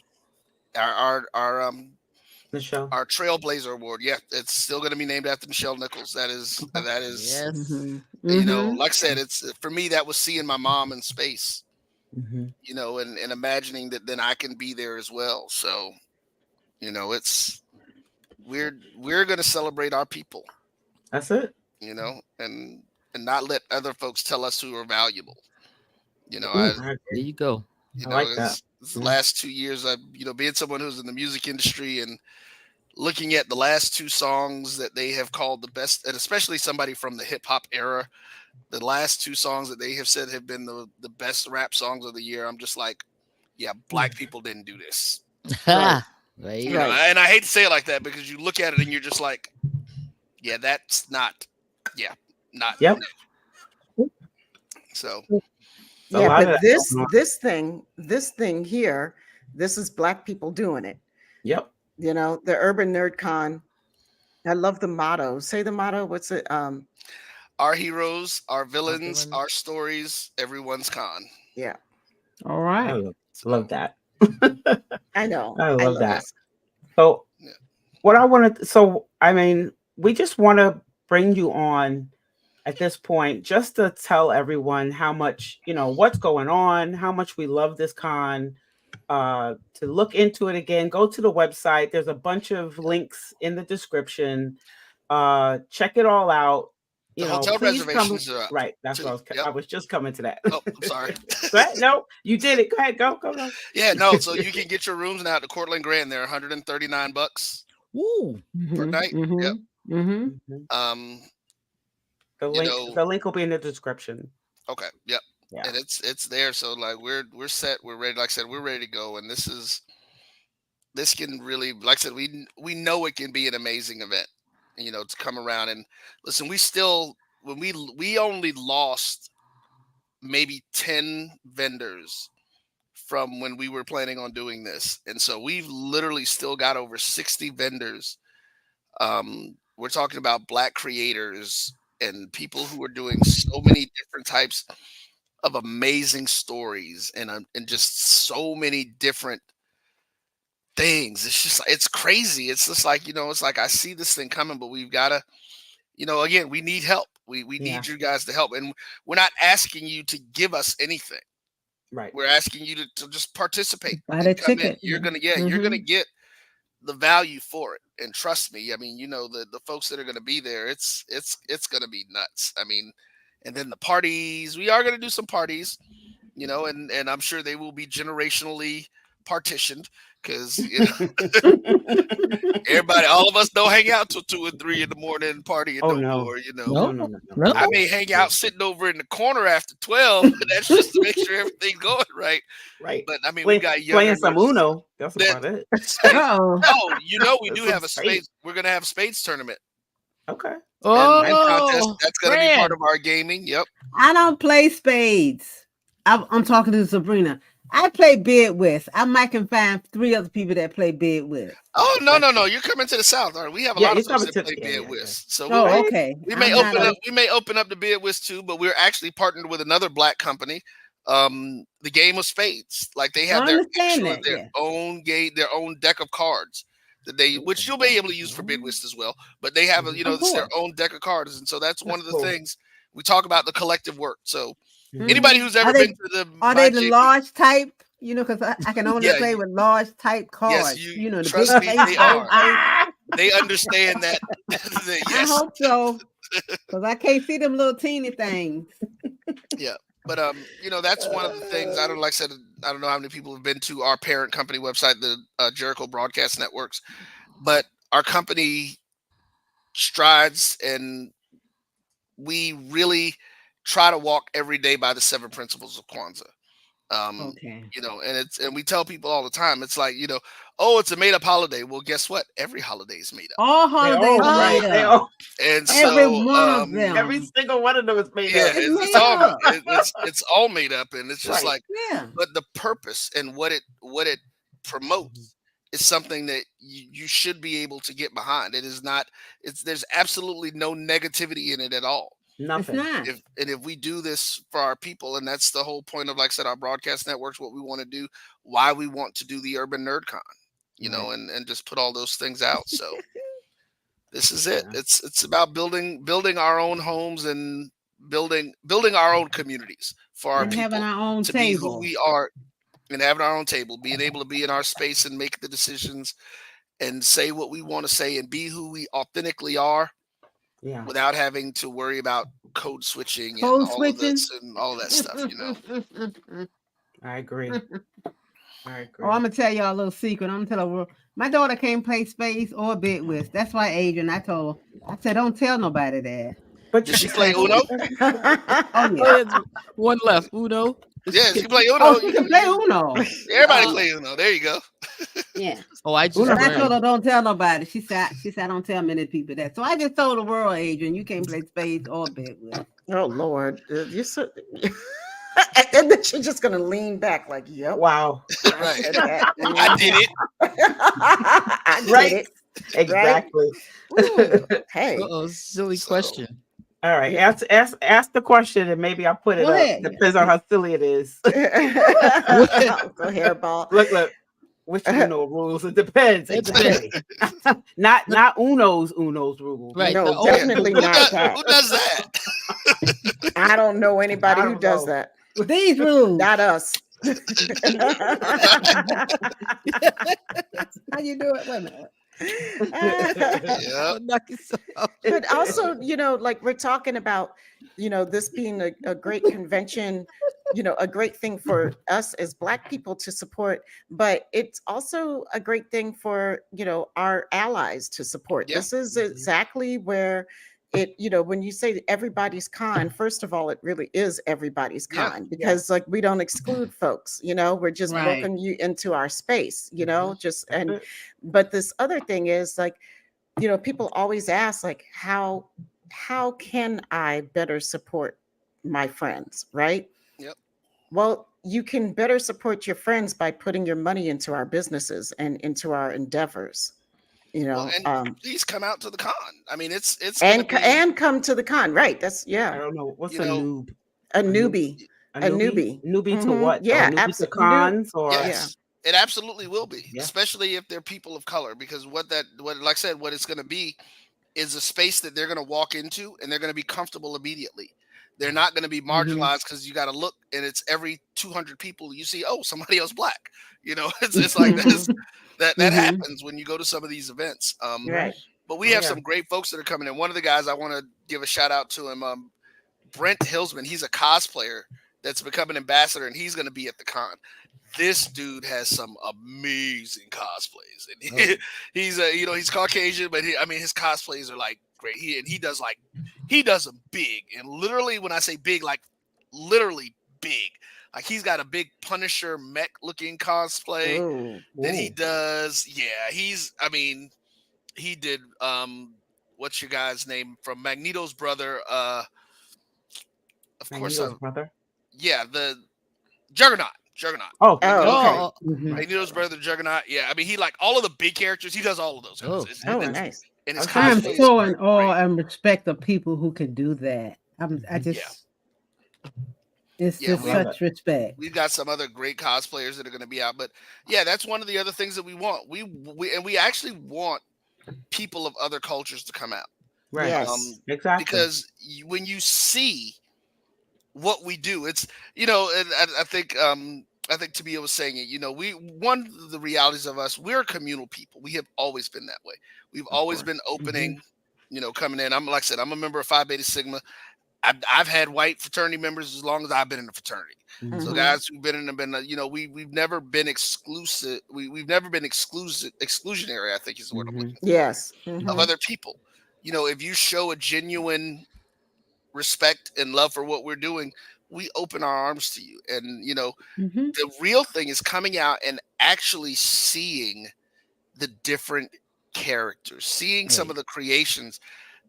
Speaker 5: Michelle.
Speaker 1: our Trailblazer Award. Yeah, it's still going to be named after Michelle Nichols. That is,
Speaker 6: Yes.
Speaker 1: you know,
Speaker 4: mhm.
Speaker 1: like I said, it's for me, that was seeing my mom in space,
Speaker 5: Mm-hmm.
Speaker 1: you know, and imagining that then I can be there as well. So, you know, we're going to celebrate our people,
Speaker 5: That's it.
Speaker 1: you know, and not let other folks tell us who are valuable. You know,
Speaker 5: Ooh, I
Speaker 6: There
Speaker 5: agree.
Speaker 6: you go.
Speaker 1: you
Speaker 5: I
Speaker 1: know,
Speaker 5: like that.
Speaker 1: it's the
Speaker 5: Yeah.
Speaker 1: last 2 years, you know, being someone who's in the music industry and looking at the last two songs that they have called the best, and especially somebody from the hip hop era, the last two songs that they have said have been the best rap songs of the year. I'm just like, yeah, Black people didn't do this.
Speaker 3: Right.
Speaker 6: Right.
Speaker 1: You know, and I hate to say it like that because you look at it and you're just like, yeah, that's not, yeah, not.
Speaker 5: Yep.
Speaker 1: So
Speaker 5: A
Speaker 3: Yeah,
Speaker 5: lot of
Speaker 3: but
Speaker 5: that going on.
Speaker 3: this thing here, this is Black people doing it.
Speaker 5: Yep.
Speaker 3: You know, the Urban Nerd Con. I love the motto. Say the motto. What's it?
Speaker 1: our heroes, our villains,
Speaker 6: villains.
Speaker 1: our stories, everyone's con.
Speaker 3: Yeah,
Speaker 4: All
Speaker 5: I
Speaker 4: right.
Speaker 5: love that.
Speaker 3: I know.
Speaker 5: I love that.
Speaker 3: this.
Speaker 5: So,
Speaker 1: Yeah.
Speaker 5: what I want to, so I mean, we just want to bring you on at this point just to tell everyone how much, you know, what's going on, how much we love this con. To look into it again, go to the website. There's a bunch of links in the description. Check it all out.
Speaker 1: The
Speaker 5: You know,
Speaker 1: hotel
Speaker 5: please come.
Speaker 1: reservations are up
Speaker 5: Right, that's
Speaker 1: too.
Speaker 5: what
Speaker 1: Yep.
Speaker 5: I was just coming to that.
Speaker 1: Oh, I'm sorry.
Speaker 5: Go ahead. No, you did it. Go ahead. Go.
Speaker 1: Yeah, no. So you can get your rooms now at the Cortland Grand. They're $139
Speaker 6: Woo.
Speaker 1: per night. Yep.
Speaker 5: Mhm.
Speaker 1: Um.
Speaker 5: The
Speaker 1: You
Speaker 5: link.
Speaker 1: know.
Speaker 5: The link will be in the description.
Speaker 1: Okay. Yep.
Speaker 5: Yeah.
Speaker 1: And it's there. So like we're set. We're ready. Like I said, we're ready to go. And this can really, like I said, we know it can be an amazing event. You know, to come around and listen. We still when we only lost maybe 10 vendors from when we were planning on doing this. And so we've literally still got over 60 vendors. We're talking about Black creators and people who are doing so many different types of amazing stories and just so many different things. It's just it's crazy. It's just like, you know, it's like I see this thing coming, but we've got to, you know, again, we need help. We
Speaker 5: Yeah.
Speaker 1: need you guys to help. And we're not asking you to give us anything.
Speaker 5: Right.
Speaker 1: We're asking you to just participate
Speaker 4: Buy
Speaker 1: and
Speaker 4: the
Speaker 1: come in.
Speaker 4: ticket.
Speaker 1: You're gonna you're gonna get the value for it. And trust me, I mean, you know, the folks that are gonna be there, it's gonna be nuts. I mean, and then the parties, we are gonna do some parties, you know, and I'm sure they will be generationally partitioned because you know everybody, all of us don't hang out till 2 or 3 in the morning and partying
Speaker 5: Oh,
Speaker 1: no
Speaker 5: no.
Speaker 1: more, you know.
Speaker 5: No.
Speaker 6: No.
Speaker 1: I may hang out sitting over in the corner after 12, but that's just to make sure everything's going right.
Speaker 5: Right.
Speaker 1: But I mean, we got younger
Speaker 5: playing some
Speaker 1: nerds.
Speaker 5: Uno. That's
Speaker 1: That-
Speaker 5: about it.
Speaker 1: Spades.
Speaker 4: Oh,
Speaker 1: Oh, you know, we do
Speaker 5: Some
Speaker 1: have a
Speaker 5: spades.
Speaker 1: spades. We're gonna have a spades tournament
Speaker 5: Okay.
Speaker 1: and contest.
Speaker 6: Oh,
Speaker 1: That's gonna be part
Speaker 6: Fran.
Speaker 1: of our gaming. Yep.
Speaker 4: I don't play spades. I'm talking to Sabrina. I play bid with. I might can find 3 other people that play bid with.
Speaker 1: Oh no! You're coming to the south. All right, we have a
Speaker 5: Yeah,
Speaker 1: lot of
Speaker 5: you're
Speaker 1: folks
Speaker 5: coming
Speaker 1: that
Speaker 5: to-
Speaker 1: play
Speaker 5: yeah,
Speaker 1: bid
Speaker 5: yeah,
Speaker 1: whist. So
Speaker 4: Oh,
Speaker 1: we,
Speaker 4: okay.
Speaker 1: we may
Speaker 4: I'm not
Speaker 1: open
Speaker 4: a-
Speaker 1: up. We may open up the bid whist too, but we're actually partnered with another Black company. The game of spades. Like they have
Speaker 4: I
Speaker 1: their
Speaker 4: understand
Speaker 1: actual
Speaker 4: that.
Speaker 1: their
Speaker 4: Yeah.
Speaker 1: own game, their own deck of cards that they, which you'll be able to use for bid whist as well. But they have a,
Speaker 5: Mhm.
Speaker 4: Of
Speaker 1: it's their
Speaker 4: course.
Speaker 1: own deck of cards, and so that's one
Speaker 5: That's
Speaker 1: of the
Speaker 5: cool.
Speaker 1: things we talk about, the collective work. So
Speaker 5: Mhm.
Speaker 1: anybody
Speaker 4: Mhm.
Speaker 1: who's ever been to the
Speaker 4: Are
Speaker 1: my
Speaker 4: they the
Speaker 1: JP,
Speaker 4: large type? Because I can only
Speaker 1: yeah,
Speaker 4: play with large type
Speaker 1: yes,
Speaker 4: cards.
Speaker 1: you
Speaker 4: The
Speaker 1: trust
Speaker 4: big
Speaker 1: me,
Speaker 4: face,
Speaker 1: they
Speaker 4: little
Speaker 1: are.
Speaker 4: face.
Speaker 1: They understand that.
Speaker 4: I
Speaker 1: Yes,
Speaker 4: hope so, because I can't see them little teeny things.
Speaker 1: yeah. But that's one of the things. I don't like I said. I don't know how many people have been to our parent company website, the Jericho Broadcast Networks, but our company strides, and we really try to walk every day by the seven principles of Kwanzaa. Um,
Speaker 4: Okay.
Speaker 1: and we tell people all the time, it's like, oh, it's a made up holiday. Well, guess what? Every holiday is made up.
Speaker 4: All
Speaker 5: They
Speaker 4: holidays
Speaker 5: all
Speaker 4: are
Speaker 5: right.
Speaker 4: made
Speaker 5: They
Speaker 4: up.
Speaker 5: all
Speaker 1: And
Speaker 4: Every
Speaker 1: so
Speaker 4: one of
Speaker 5: every
Speaker 4: them
Speaker 5: single one of them is made
Speaker 1: yeah,
Speaker 5: up.
Speaker 4: is
Speaker 1: it's
Speaker 4: made
Speaker 1: all
Speaker 4: up.
Speaker 1: it's all made up, and it's just
Speaker 5: Right.
Speaker 1: like,
Speaker 4: Yeah.
Speaker 1: but the purpose and what it
Speaker 5: Mhm.
Speaker 1: promotes is something that you should be able to get behind. It is not. There's absolutely no negativity in it at all.
Speaker 4: It's
Speaker 5: Nothing.
Speaker 4: not.
Speaker 1: If we do this for our people, and that's the whole point of, like I said, our broadcast networks, what we want to do, why we want to do the Urban NerdCon,
Speaker 5: Right.
Speaker 1: and just put all those things out. So this is it.
Speaker 5: Yeah.
Speaker 1: It's about building our own homes, and building our own communities for our
Speaker 4: And having
Speaker 1: people
Speaker 4: our own
Speaker 1: to be who
Speaker 4: table.
Speaker 1: we are, and having our own table, being able to be in our space and make the decisions and say what we want to say and be who we authentically are,
Speaker 5: Yeah.
Speaker 1: without having to worry about code switching and
Speaker 4: Code
Speaker 1: all of
Speaker 4: switching.
Speaker 1: this and all that stuff.
Speaker 5: I agree. I
Speaker 4: Oh,
Speaker 5: agree.
Speaker 4: I'm gonna tell y'all a little secret. I'm gonna tell her. My daughter can't play spades or bid whist. That's why, Adrian, I told her. I said, don't tell nobody that.
Speaker 5: But
Speaker 1: Does
Speaker 5: you
Speaker 1: she play
Speaker 5: can.
Speaker 1: Uno?
Speaker 4: Oh
Speaker 6: Oh,
Speaker 4: yeah.
Speaker 6: yeah, there's one left. Uno.
Speaker 1: Yeah, she can play
Speaker 4: Oh,
Speaker 1: Uno.
Speaker 4: she can play Uno.
Speaker 1: Everybody
Speaker 4: Oh
Speaker 1: play Uno. There you go.
Speaker 4: yeah.
Speaker 6: Oh, I just
Speaker 5: Uno.
Speaker 4: But I told
Speaker 6: learned.
Speaker 4: her don't tell nobody. She said I don't tell many people that. So I just told the world, Adrian, you can't play spades or bid whist.
Speaker 3: Oh Lord, you're so. And then she's just gonna lean back, like, "Yep,
Speaker 5: Wow.
Speaker 3: I
Speaker 1: Right.
Speaker 3: said that.
Speaker 1: I did it.
Speaker 3: I did
Speaker 5: Right.
Speaker 3: it." Right?
Speaker 5: Exactly.
Speaker 3: Ooh, hey,
Speaker 6: Uh-oh, silly
Speaker 1: So
Speaker 6: question.
Speaker 5: All right.
Speaker 3: yeah.
Speaker 5: Ask the question, and maybe I'll put it
Speaker 4: Go
Speaker 5: up.
Speaker 4: ahead.
Speaker 5: Depends on how silly it is.
Speaker 3: Go hairball.
Speaker 5: Look. Which Uno rules? It depends.
Speaker 6: It depends.
Speaker 5: Exactly. Not Uno's rules.
Speaker 6: Right.
Speaker 3: No,
Speaker 6: The old
Speaker 1: yeah,
Speaker 3: definitely
Speaker 1: who
Speaker 3: not
Speaker 1: does
Speaker 3: that.
Speaker 1: who does that?
Speaker 3: I don't know anybody
Speaker 5: I
Speaker 3: who
Speaker 5: don't
Speaker 3: does
Speaker 5: know.
Speaker 3: that.
Speaker 4: These rules.
Speaker 3: Not us.
Speaker 4: How you do it? Wait a minute.
Speaker 1: Yeah.
Speaker 6: knock yourself out.
Speaker 3: But also, like we're talking about, this being a great convention, a great thing for us as Black people to support, but it's also a great thing for, our allies to support.
Speaker 1: Yeah.
Speaker 3: This is
Speaker 5: Mhm.
Speaker 3: exactly where when you say everybody's con, first of all, it really is everybody's
Speaker 1: Yeah.
Speaker 3: con, because like we don't exclude folks, we're just
Speaker 4: Right.
Speaker 3: welcoming you into our space, just,
Speaker 5: That's
Speaker 3: and
Speaker 5: it.
Speaker 3: but this other thing is like, people always ask, like, how can I better support my friends, right?
Speaker 1: Yep.
Speaker 3: Well, you can better support your friends by putting your money into our businesses and into our endeavors,
Speaker 1: Well, and please come out to the con. I mean, it's gonna
Speaker 3: and
Speaker 1: be,
Speaker 3: and come to the con, right? That's
Speaker 5: I don't know. What's
Speaker 1: you
Speaker 5: a
Speaker 1: know,
Speaker 5: noob?
Speaker 3: a
Speaker 5: A noob?
Speaker 3: newbie,
Speaker 5: A
Speaker 3: a
Speaker 5: newbie?
Speaker 3: newbie.
Speaker 5: Newbie to what? Though? A
Speaker 3: Yeah,
Speaker 5: newbie to
Speaker 3: absolutely.
Speaker 5: cons or
Speaker 3: Yeah.
Speaker 1: yes, it absolutely will be,
Speaker 5: Yeah.
Speaker 1: especially if they're people of color, because like I said, what it's gonna be is a space that they're gonna walk into and they're gonna be comfortable immediately. They're not going to be
Speaker 4: Mhm.
Speaker 1: marginalized because you got to look, and it's every 200 people you see, oh, somebody else Black. It's like this.
Speaker 4: Mhm.
Speaker 1: That
Speaker 4: Mhm.
Speaker 1: happens when you go to some of these events.
Speaker 3: Right.
Speaker 1: But we
Speaker 5: Oh
Speaker 1: have
Speaker 5: yeah.
Speaker 1: some great folks that are coming in. One of the guys I want to give a shout out to him, Brent Hillsman. He's a cosplayer that's become an ambassador, and he's going to be at the con. This dude has some amazing cosplays, and he's he's Caucasian, but his cosplays are like great. He does them big, and literally when I say big, like literally big. Like he's got a big Punisher mech looking cosplay
Speaker 3: Ooh.
Speaker 1: that he
Speaker 5: Ooh.
Speaker 1: does. Yeah, he did what's your guy's name from Magneto's brother? Of course,
Speaker 5: Magneto's brother.
Speaker 1: yeah, the Juggernaut. Juggernaut.
Speaker 5: Oh.
Speaker 3: Oh, okay.
Speaker 6: Oh,
Speaker 4: Mhm.
Speaker 1: Magneto's brother, Juggernaut. Yeah, he like all of the big characters. He does all of those guys.
Speaker 6: Oh.
Speaker 3: Oh,
Speaker 1: It's-
Speaker 3: nice.
Speaker 1: and his
Speaker 5: Okay.
Speaker 4: I'm
Speaker 1: cosplays
Speaker 4: so
Speaker 1: are
Speaker 4: in awe
Speaker 1: great.
Speaker 4: and respect of people who can do that. I
Speaker 5: Mhm.
Speaker 4: just It's
Speaker 1: Yeah,
Speaker 4: just
Speaker 1: we
Speaker 5: Love it.
Speaker 4: such respect.
Speaker 1: we've got some other great cosplayers that are going to be out. But yeah, that's one of the other things that we want. We actually want people of other cultures to come out.
Speaker 5: Right.
Speaker 3: Yes.
Speaker 1: Um,
Speaker 5: Exactly.
Speaker 1: because when you see what we do, it's and I think Tabia was saying it. We one of the realities of us, we're communal people. We have always been that way. We've
Speaker 5: Of
Speaker 1: always
Speaker 5: course.
Speaker 1: been
Speaker 5: Hmm.
Speaker 1: opening. Coming in. I'm like I said, I'm a member of Phi Beta Sigma. I've had white fraternity members as long as I've been in the fraternity. So
Speaker 5: Hmm.
Speaker 3: Mm-hmm.
Speaker 1: guys who've been in have been, we've never been exclusive. We've never been exclusionary. I think is the word I'm
Speaker 5: Hmm.
Speaker 1: looking for
Speaker 3: Yes.
Speaker 1: of
Speaker 3: Mm-hmm.
Speaker 1: other people. If you show a genuine respect and love for what we're doing, we open our arms to you. And
Speaker 4: Hmm.
Speaker 1: the real thing is coming out and actually seeing the different characters, seeing some
Speaker 5: Right.
Speaker 1: of the creations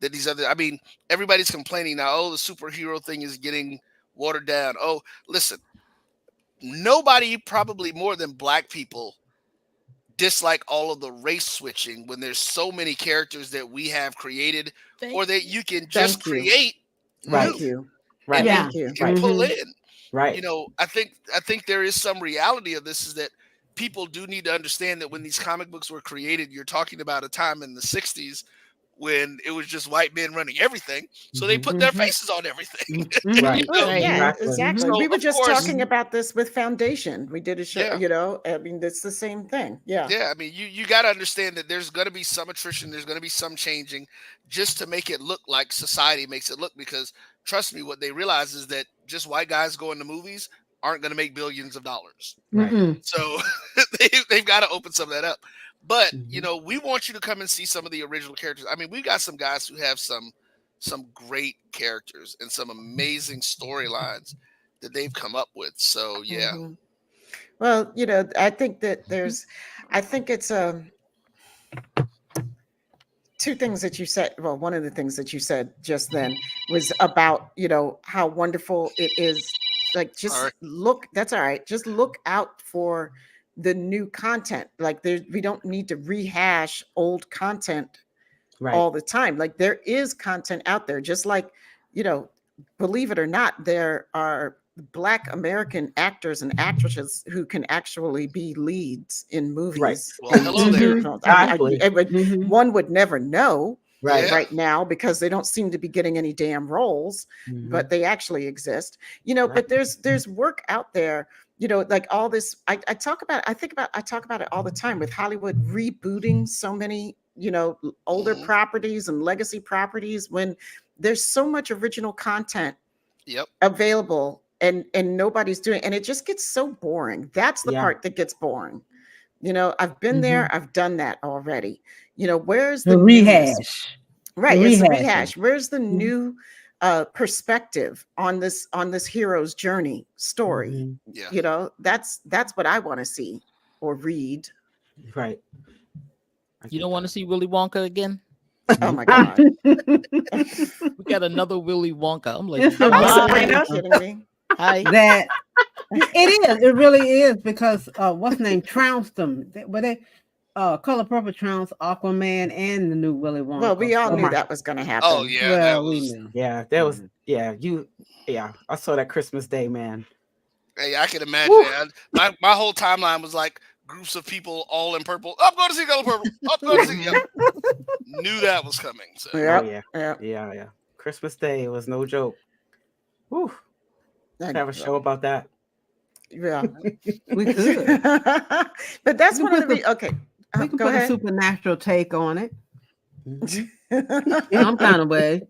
Speaker 1: that these other. I mean, everybody's complaining now. Oh, the superhero thing is getting watered down. Oh, listen, nobody probably more than black people dislike all of the race switching when there's so many characters that we have created
Speaker 6: Thank
Speaker 1: or that
Speaker 6: you.
Speaker 1: you can just
Speaker 3: Thank you.
Speaker 1: create
Speaker 5: Right.
Speaker 3: Thank
Speaker 1: new
Speaker 3: you.
Speaker 1: and
Speaker 5: Right.
Speaker 1: that
Speaker 4: Yeah.
Speaker 3: Thank you.
Speaker 1: you can
Speaker 5: Right.
Speaker 1: pull
Speaker 4: Hmm.
Speaker 1: in.
Speaker 5: Right.
Speaker 1: I think there is some reality of this is that people do need to understand that when these comic books were created, you're talking about a time in the 60s when it was just white men running everything. So they
Speaker 5: Hmm.
Speaker 1: put their
Speaker 4: Hmm.
Speaker 1: faces on everything.
Speaker 4: Hmm.
Speaker 5: Right.
Speaker 3: Well,
Speaker 6: Right.
Speaker 3: yeah,
Speaker 5: Exactly.
Speaker 3: exactly.
Speaker 4: Hmm.
Speaker 3: We
Speaker 1: So
Speaker 3: were
Speaker 1: of
Speaker 3: just
Speaker 1: course,
Speaker 3: talking
Speaker 4: Hmm.
Speaker 3: about this with Foundation. We did a show,
Speaker 1: yeah.
Speaker 3: I mean, it's the same thing. Yeah.
Speaker 1: Yeah, I mean, you got to understand that there's going to be some attrition, there's going to be some changing, just to make it look like society makes it look. Because trust me, what they realize is that just white guys going to movies aren't going to make billions of dollars.
Speaker 5: Right.
Speaker 4: Mm-mm.
Speaker 1: So they've got to open some of that up. But
Speaker 5: Hmm.
Speaker 1: we want you to come and see some of the original characters. I mean, we've got some guys who have some great characters and some amazing storylines that they've come up with. So yeah.
Speaker 3: Hmm. Well, I think that I think it's two things that you said. Well, one of the things that you said just then was about, how wonderful it is. Like,
Speaker 1: All
Speaker 3: just
Speaker 1: right.
Speaker 3: look, that's all right. Just look out for the new content. Like, we don't need to rehash old content
Speaker 5: Right.
Speaker 3: all the time. Like, there is content out there, just like, you know, believe it or not, there are Black American actors and actresses who can actually be leads in
Speaker 5: Right.
Speaker 3: movies
Speaker 1: Well,
Speaker 3: and
Speaker 1: hello
Speaker 3: TV
Speaker 1: there.
Speaker 4: Hmm.
Speaker 3: films.
Speaker 5: Exactly.
Speaker 4: Hmm.
Speaker 3: One would never know
Speaker 5: Right.
Speaker 1: Yeah.
Speaker 3: right now because they don't seem to be getting any damn roles,
Speaker 5: Hmm.
Speaker 3: but they actually exist.
Speaker 5: Right.
Speaker 3: But there's work out there. Like all this, I talk about it all the time with Hollywood rebooting so many, older
Speaker 1: Hmm.
Speaker 3: properties and legacy properties when there's so much original content
Speaker 1: Yep.
Speaker 3: available and nobody's doing, and it just gets so boring. That's the
Speaker 5: Yeah.
Speaker 3: part that gets boring. I've been
Speaker 4: Hmm.
Speaker 3: there, I've done that already. Where's the
Speaker 4: The
Speaker 3: newness?
Speaker 4: rehash. The
Speaker 3: Right, it's a
Speaker 4: rehashing.
Speaker 3: rehash. Where's the
Speaker 4: Mhm.
Speaker 3: new perspective on this hero's journey story?
Speaker 5: Hmm.
Speaker 1: Yeah.
Speaker 3: That's what I want to see or read.
Speaker 5: Right. I
Speaker 6: You
Speaker 5: get
Speaker 6: don't want to
Speaker 5: that.
Speaker 6: see Willy Wonka again?
Speaker 3: Oh my
Speaker 5: Ah,
Speaker 3: god.
Speaker 6: We got another Willy Wonka. I'm like,
Speaker 4: It's a
Speaker 3: Are you
Speaker 6: hi,
Speaker 3: are you
Speaker 5: Sabrina.
Speaker 3: kidding me?
Speaker 6: hi.
Speaker 4: that it is. It really is because what's name trounced them. But they Color Purple trounced Aquaman and the new Willy
Speaker 3: Well,
Speaker 4: Wonka.
Speaker 3: we all
Speaker 5: Oh
Speaker 3: knew
Speaker 5: my.
Speaker 4: So
Speaker 3: that was going to
Speaker 1: Oh
Speaker 3: happen.
Speaker 1: yeah, that
Speaker 4: well, we
Speaker 1: was.
Speaker 4: knew.
Speaker 5: Yeah. There was.
Speaker 4: Mhm.
Speaker 5: Yeah. You. Yeah. I saw that Christmas Day, man.
Speaker 1: Hey, I can imagine
Speaker 5: Woo.
Speaker 1: it. My whole timeline was like groups of people all in purple. I'm going to see color purple. I'm going to see. Yep,
Speaker 3: Hmm.
Speaker 1: knew that was coming. So
Speaker 5: Oh
Speaker 3: Yep.
Speaker 5: yeah.
Speaker 3: Yep.
Speaker 5: Yeah. Yeah. Christmas Day was no joke. Woo.
Speaker 3: I-
Speaker 5: Have a show about that.
Speaker 3: yeah.
Speaker 4: We could.
Speaker 3: But that's
Speaker 4: We
Speaker 3: one of
Speaker 4: can
Speaker 3: the
Speaker 4: put
Speaker 3: okay.
Speaker 4: we can
Speaker 3: Go
Speaker 4: put a
Speaker 3: ahead.
Speaker 4: supernatural take on it.
Speaker 5: Hmm.
Speaker 4: Some kind of way.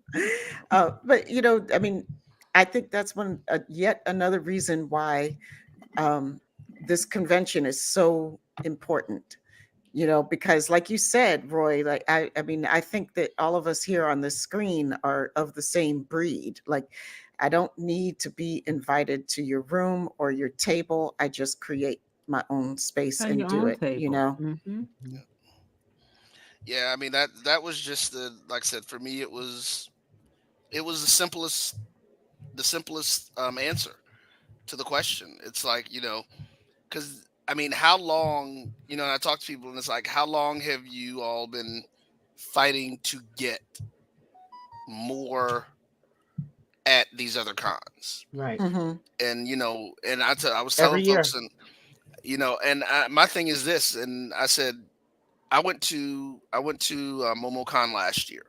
Speaker 3: But I mean, I think that's yet another reason why um, this convention is so important. Because like you said, Roy, like I mean, I think that all of us here on the screen are of the same breed. Like, I don't need to be invited to your room or your table. I just create my own space
Speaker 4: Have
Speaker 3: and
Speaker 4: your
Speaker 3: do
Speaker 4: own
Speaker 3: it.
Speaker 4: table. Hmm.
Speaker 1: yeah, I mean that was just the like I said for me it was the simplest answer to the question. It's like because I mean how long and I talk to people and it's like how long have you all been fighting to get more at these other cons.
Speaker 5: Right.
Speaker 3: Mhm.
Speaker 1: And and I was
Speaker 5: Every
Speaker 1: telling
Speaker 5: year.
Speaker 1: folks, and my thing is this, and I said I went to MomoCon last year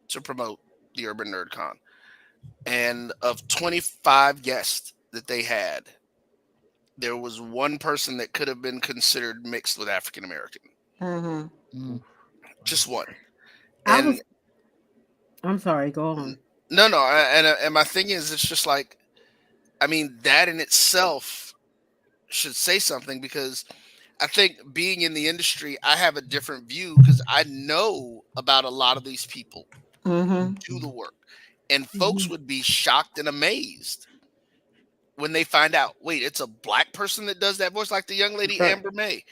Speaker 1: to promote the Urban Nerd Con, and of 25 guests that they had, there was one person that could have been considered mixed with African American,
Speaker 3: Mhm.
Speaker 6: Mm.
Speaker 1: just one.
Speaker 4: I
Speaker 1: And
Speaker 4: was. I'm sorry. Go on.
Speaker 1: no, no, and my thing is, it's just like, I mean, that in itself should say something, because I think being in the industry, I have a different view because I know about a lot of these people who
Speaker 3: Mhm.
Speaker 1: do the work, and folks
Speaker 4: Mhm.
Speaker 1: would be shocked and amazed when they find out, wait, it's a black person that does that voice, like the young lady
Speaker 3: Right.
Speaker 1: Amber May.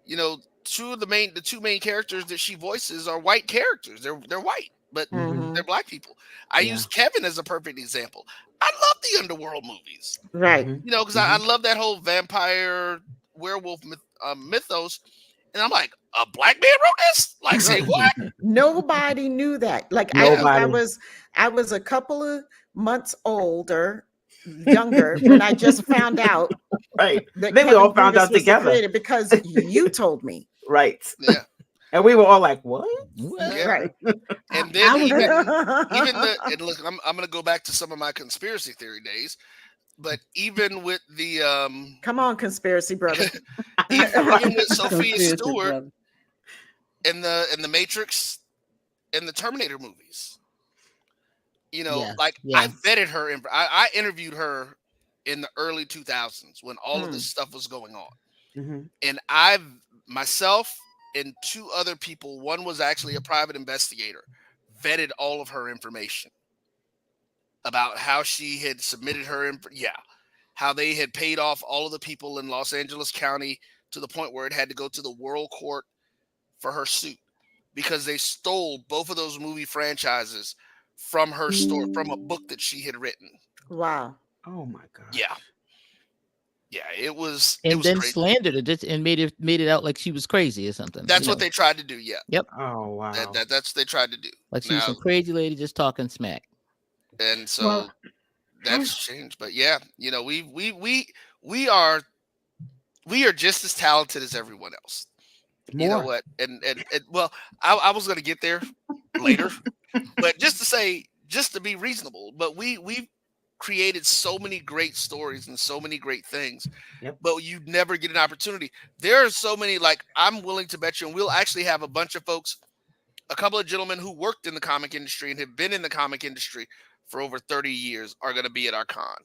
Speaker 1: You know, the two main characters that she voices are white characters. They're white, but
Speaker 5: Mm-hmm.
Speaker 3: Mhm.
Speaker 1: they're black people. I
Speaker 5: Yeah.
Speaker 1: use Kevin as a perfect example. I love the underworld movies,
Speaker 3: Right.
Speaker 5: Mm-hmm.
Speaker 1: because I love that whole vampire werewolf mythos. And I'm like, a black man wrote this? Like, say
Speaker 3: Right.
Speaker 1: what?
Speaker 3: Nobody knew that. Like I
Speaker 1: Yeah,
Speaker 3: think
Speaker 5: Nobody.
Speaker 3: I was a couple of months older, younger when I just found out
Speaker 5: Right.
Speaker 3: that
Speaker 5: Then we
Speaker 3: Kevin
Speaker 5: all found
Speaker 3: Grievous
Speaker 5: out
Speaker 3: was the
Speaker 5: together.
Speaker 3: creator because you told me.
Speaker 5: Right.
Speaker 1: yeah,
Speaker 5: And we were all like, what?
Speaker 6: What?
Speaker 1: yeah.
Speaker 3: Right.
Speaker 1: And
Speaker 4: I
Speaker 1: then
Speaker 4: was.
Speaker 1: even the and look, I'm gonna go back to some of my conspiracy theory days, but even with the
Speaker 3: Come on, conspiracy brother.
Speaker 1: even with Sophia
Speaker 4: Conspiracy,
Speaker 1: Stewart
Speaker 4: brother.
Speaker 1: in the Matrix and the Terminator movies,
Speaker 6: Yeah.
Speaker 1: like I
Speaker 6: Yeah.
Speaker 1: vetted her, I interviewed her in the early 2000s when all of
Speaker 3: Mm.
Speaker 1: this stuff was going on,
Speaker 5: Mm-hmm.
Speaker 1: and I've myself and two other people, one was actually a private investigator, vetted all of her information about how she had submitted how they had paid off all of the people in Los Angeles County to the point where it had to go to the world court for her suit, because they stole both of those movie franchises from her store, from a book that she had written.
Speaker 3: Wow.
Speaker 5: Oh my
Speaker 1: Yeah,
Speaker 5: gosh.
Speaker 1: yeah, it
Speaker 6: And
Speaker 1: was
Speaker 6: then
Speaker 1: crazy.
Speaker 6: slandered it and made it out like she was crazy or something.
Speaker 1: That's what they tried to do. Yeah,
Speaker 6: Yep.
Speaker 5: Oh wow.
Speaker 1: that's what they tried to do.
Speaker 6: Like she was
Speaker 1: Now,
Speaker 6: some crazy lady just talking smack.
Speaker 1: and so
Speaker 3: Well,
Speaker 1: that's changed. But yeah, we are just as talented as everyone else. You know
Speaker 5: More.
Speaker 1: what? And well, I was going to get there later, but just to be reasonable, but we've created so many great stories and so many great things,
Speaker 5: Yep.
Speaker 1: but you never get an opportunity. There are so many, like, I'm willing to bet you, and we'll actually have a bunch of folks, a couple of gentlemen who worked in the comic industry and have been in the comic industry for over 30 years are going to be at our con.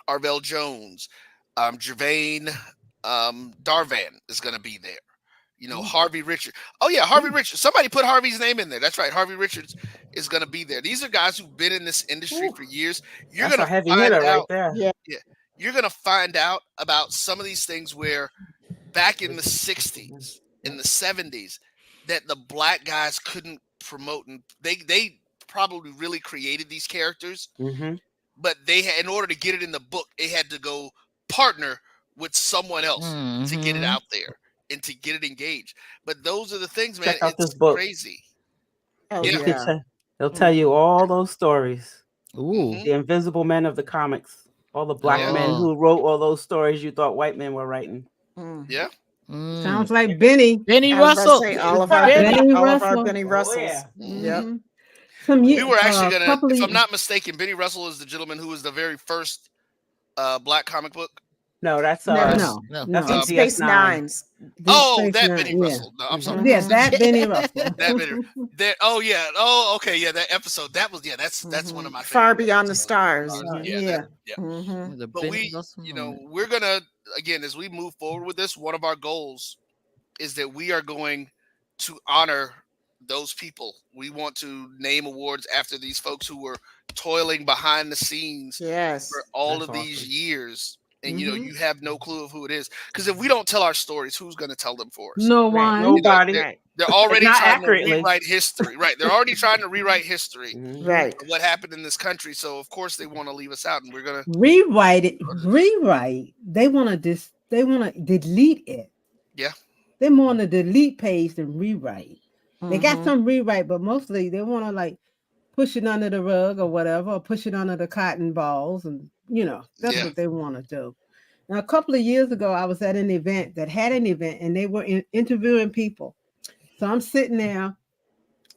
Speaker 1: Arvell Jones, Jervain, Darvan is going to be there. Harvey Richards. Oh yeah, Harvey Richards. Somebody put Harvey's name in there. That's right. Harvey Richards is going to be there. These are guys who've been in this industry
Speaker 5: Ooh,
Speaker 1: for years. You're
Speaker 5: that's
Speaker 1: going
Speaker 5: a
Speaker 1: to
Speaker 5: heavy
Speaker 1: find
Speaker 5: hitter right
Speaker 1: out.
Speaker 5: there.
Speaker 3: yeah.
Speaker 1: Yeah, you're going to find out about some of these things where back in the 60s, in
Speaker 5: Yep.
Speaker 1: the 70s, that the black guys couldn't promote, and they probably really created these characters,
Speaker 5: Mm-hmm.
Speaker 1: but they had, in order to get it in the book, they had to go partner with someone else to get it
Speaker 6: Mm-hmm.
Speaker 1: out there and to get it engaged. But those are the things, man.
Speaker 5: Check out this
Speaker 1: It's
Speaker 5: book.
Speaker 1: crazy.
Speaker 3: Oh
Speaker 1: Yeah.
Speaker 5: You could
Speaker 3: yeah.
Speaker 5: check. They'll tell you all those stories.
Speaker 6: Ooh.
Speaker 1: Hmm.
Speaker 5: The invisible men of the comics. All the black
Speaker 1: Yeah.
Speaker 5: men
Speaker 6: Oh.
Speaker 5: who wrote all those stories you thought white men were writing.
Speaker 3: Mm.
Speaker 1: Yeah.
Speaker 4: Sounds
Speaker 6: Mm.
Speaker 4: like Benny.
Speaker 6: Benny
Speaker 3: I was about to
Speaker 6: Russell.
Speaker 3: say
Speaker 6: Benny.
Speaker 3: all of our
Speaker 4: Russell.
Speaker 3: Benny
Speaker 5: Oh
Speaker 3: Russells.
Speaker 5: yeah.
Speaker 3: Yep.
Speaker 4: Mhm.
Speaker 1: We were actually gonna,
Speaker 4: Couple
Speaker 1: if
Speaker 4: of
Speaker 1: I'm not mistaken, Benny Russell is the gentleman who was the very first black comic book.
Speaker 5: No, that's
Speaker 3: No,
Speaker 1: Yes.
Speaker 6: No.
Speaker 5: that's
Speaker 3: Deep
Speaker 5: on
Speaker 1: Um,
Speaker 3: Space
Speaker 5: DS9.
Speaker 3: Nines.
Speaker 1: Oh,
Speaker 4: Space
Speaker 1: that
Speaker 4: Nine,
Speaker 1: Benny
Speaker 4: yeah.
Speaker 1: Russell. No, I'm sorry.
Speaker 3: Mhm.
Speaker 4: Yeah, that Benny Russell.
Speaker 1: That Benny. That. Oh yeah. Oh okay. Yeah. That episode. That was. Yeah. That's one of
Speaker 3: Mhm.
Speaker 1: my
Speaker 3: Far
Speaker 1: favorite
Speaker 3: Beyond the
Speaker 1: episodes.
Speaker 3: Stars.
Speaker 1: Yeah.
Speaker 4: Yeah.
Speaker 1: That. Yeah.
Speaker 3: Mhm.
Speaker 6: The
Speaker 1: But
Speaker 6: Benny Russell.
Speaker 1: we're gonna, again, as we move forward with this, one of our goals is that we are going to honor those people. We want to name awards after these folks who were toiling behind the scenes
Speaker 3: Yes.
Speaker 1: for all
Speaker 5: That's
Speaker 1: of these
Speaker 5: awesome.
Speaker 1: years. And
Speaker 4: Mhm.
Speaker 1: you have no clue of who it is. Because if we don't tell our stories, who's going to tell them for us?
Speaker 4: No
Speaker 3: Right.
Speaker 4: one.
Speaker 5: Nobody.
Speaker 3: Right.
Speaker 1: They're already
Speaker 5: Not
Speaker 1: trying to
Speaker 5: accurately.
Speaker 1: rewrite history. Right. They're already trying to rewrite history
Speaker 5: Mhm.
Speaker 3: Right.
Speaker 1: of what happened in this country. So of course they want to leave us out. And we're gonna
Speaker 4: Rewrite it. Rewrite. They want to They want to delete it.
Speaker 1: Yeah.
Speaker 4: They're more on the delete page than rewrite. They got
Speaker 3: Mhm.
Speaker 4: some rewrite, but mostly they want to push it under the rug or whatever, or push it under the cotton balls, and that's
Speaker 1: Yeah.
Speaker 4: what they want to do. Now, a couple of years ago, I was at an event that had an event, and they were interviewing people. So I'm sitting there,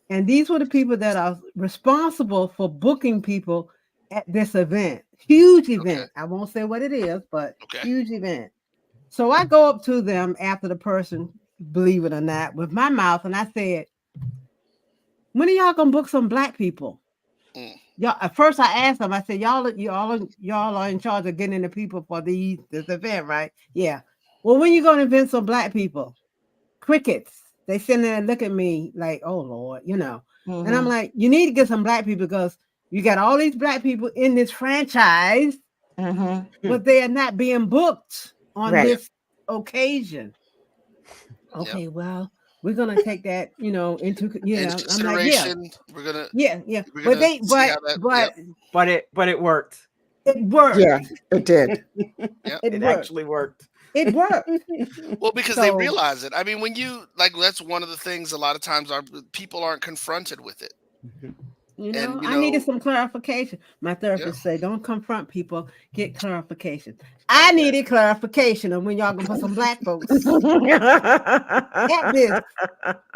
Speaker 4: and these were the people that are responsible for booking people at this event. Huge
Speaker 1: Okay.
Speaker 4: event. I won't say what it is, but
Speaker 1: Okay.
Speaker 4: huge event. So I go up to them after the person, believe it or not, with my mouth, and I said, "When are y'all gonna book some black people?"
Speaker 1: Mm,
Speaker 4: Y'all, at first I asked them, I said, y'all are in charge of getting the people for this event, right? Yeah. Well, when you gonna invent some black people? Crickets. They sit there and look at me like, oh Lord, And I'm
Speaker 3: Mhm.
Speaker 4: like, you need to get some black people because you got all these black people in this franchise,
Speaker 3: Mhm.
Speaker 5: Hmm.
Speaker 4: but they are not being booked on
Speaker 3: Right.
Speaker 1: yeah.
Speaker 4: this occasion.
Speaker 1: Yeah.
Speaker 4: Okay, well, we're gonna take that, into
Speaker 1: In
Speaker 4: I'm like, yeah,
Speaker 1: consideration, we're gonna
Speaker 4: yeah.
Speaker 1: we're
Speaker 4: But
Speaker 1: gonna
Speaker 4: they
Speaker 1: see how that. Yep.
Speaker 5: But it worked.
Speaker 4: it worked.
Speaker 3: Yeah, it did.
Speaker 1: Yep.
Speaker 4: It
Speaker 5: It
Speaker 4: worked.
Speaker 5: actually worked.
Speaker 4: It worked.
Speaker 1: Well, because they
Speaker 4: So,
Speaker 1: realize it. I mean, when you like, that's one of the things. A lot of times, our people aren't confronted with it, and
Speaker 4: I needed some clarification. My
Speaker 1: yeah.
Speaker 4: therapist say, don't confront people, get clarification. I
Speaker 1: Okay.
Speaker 4: needed clarification on when y'all gonna put some black folks at this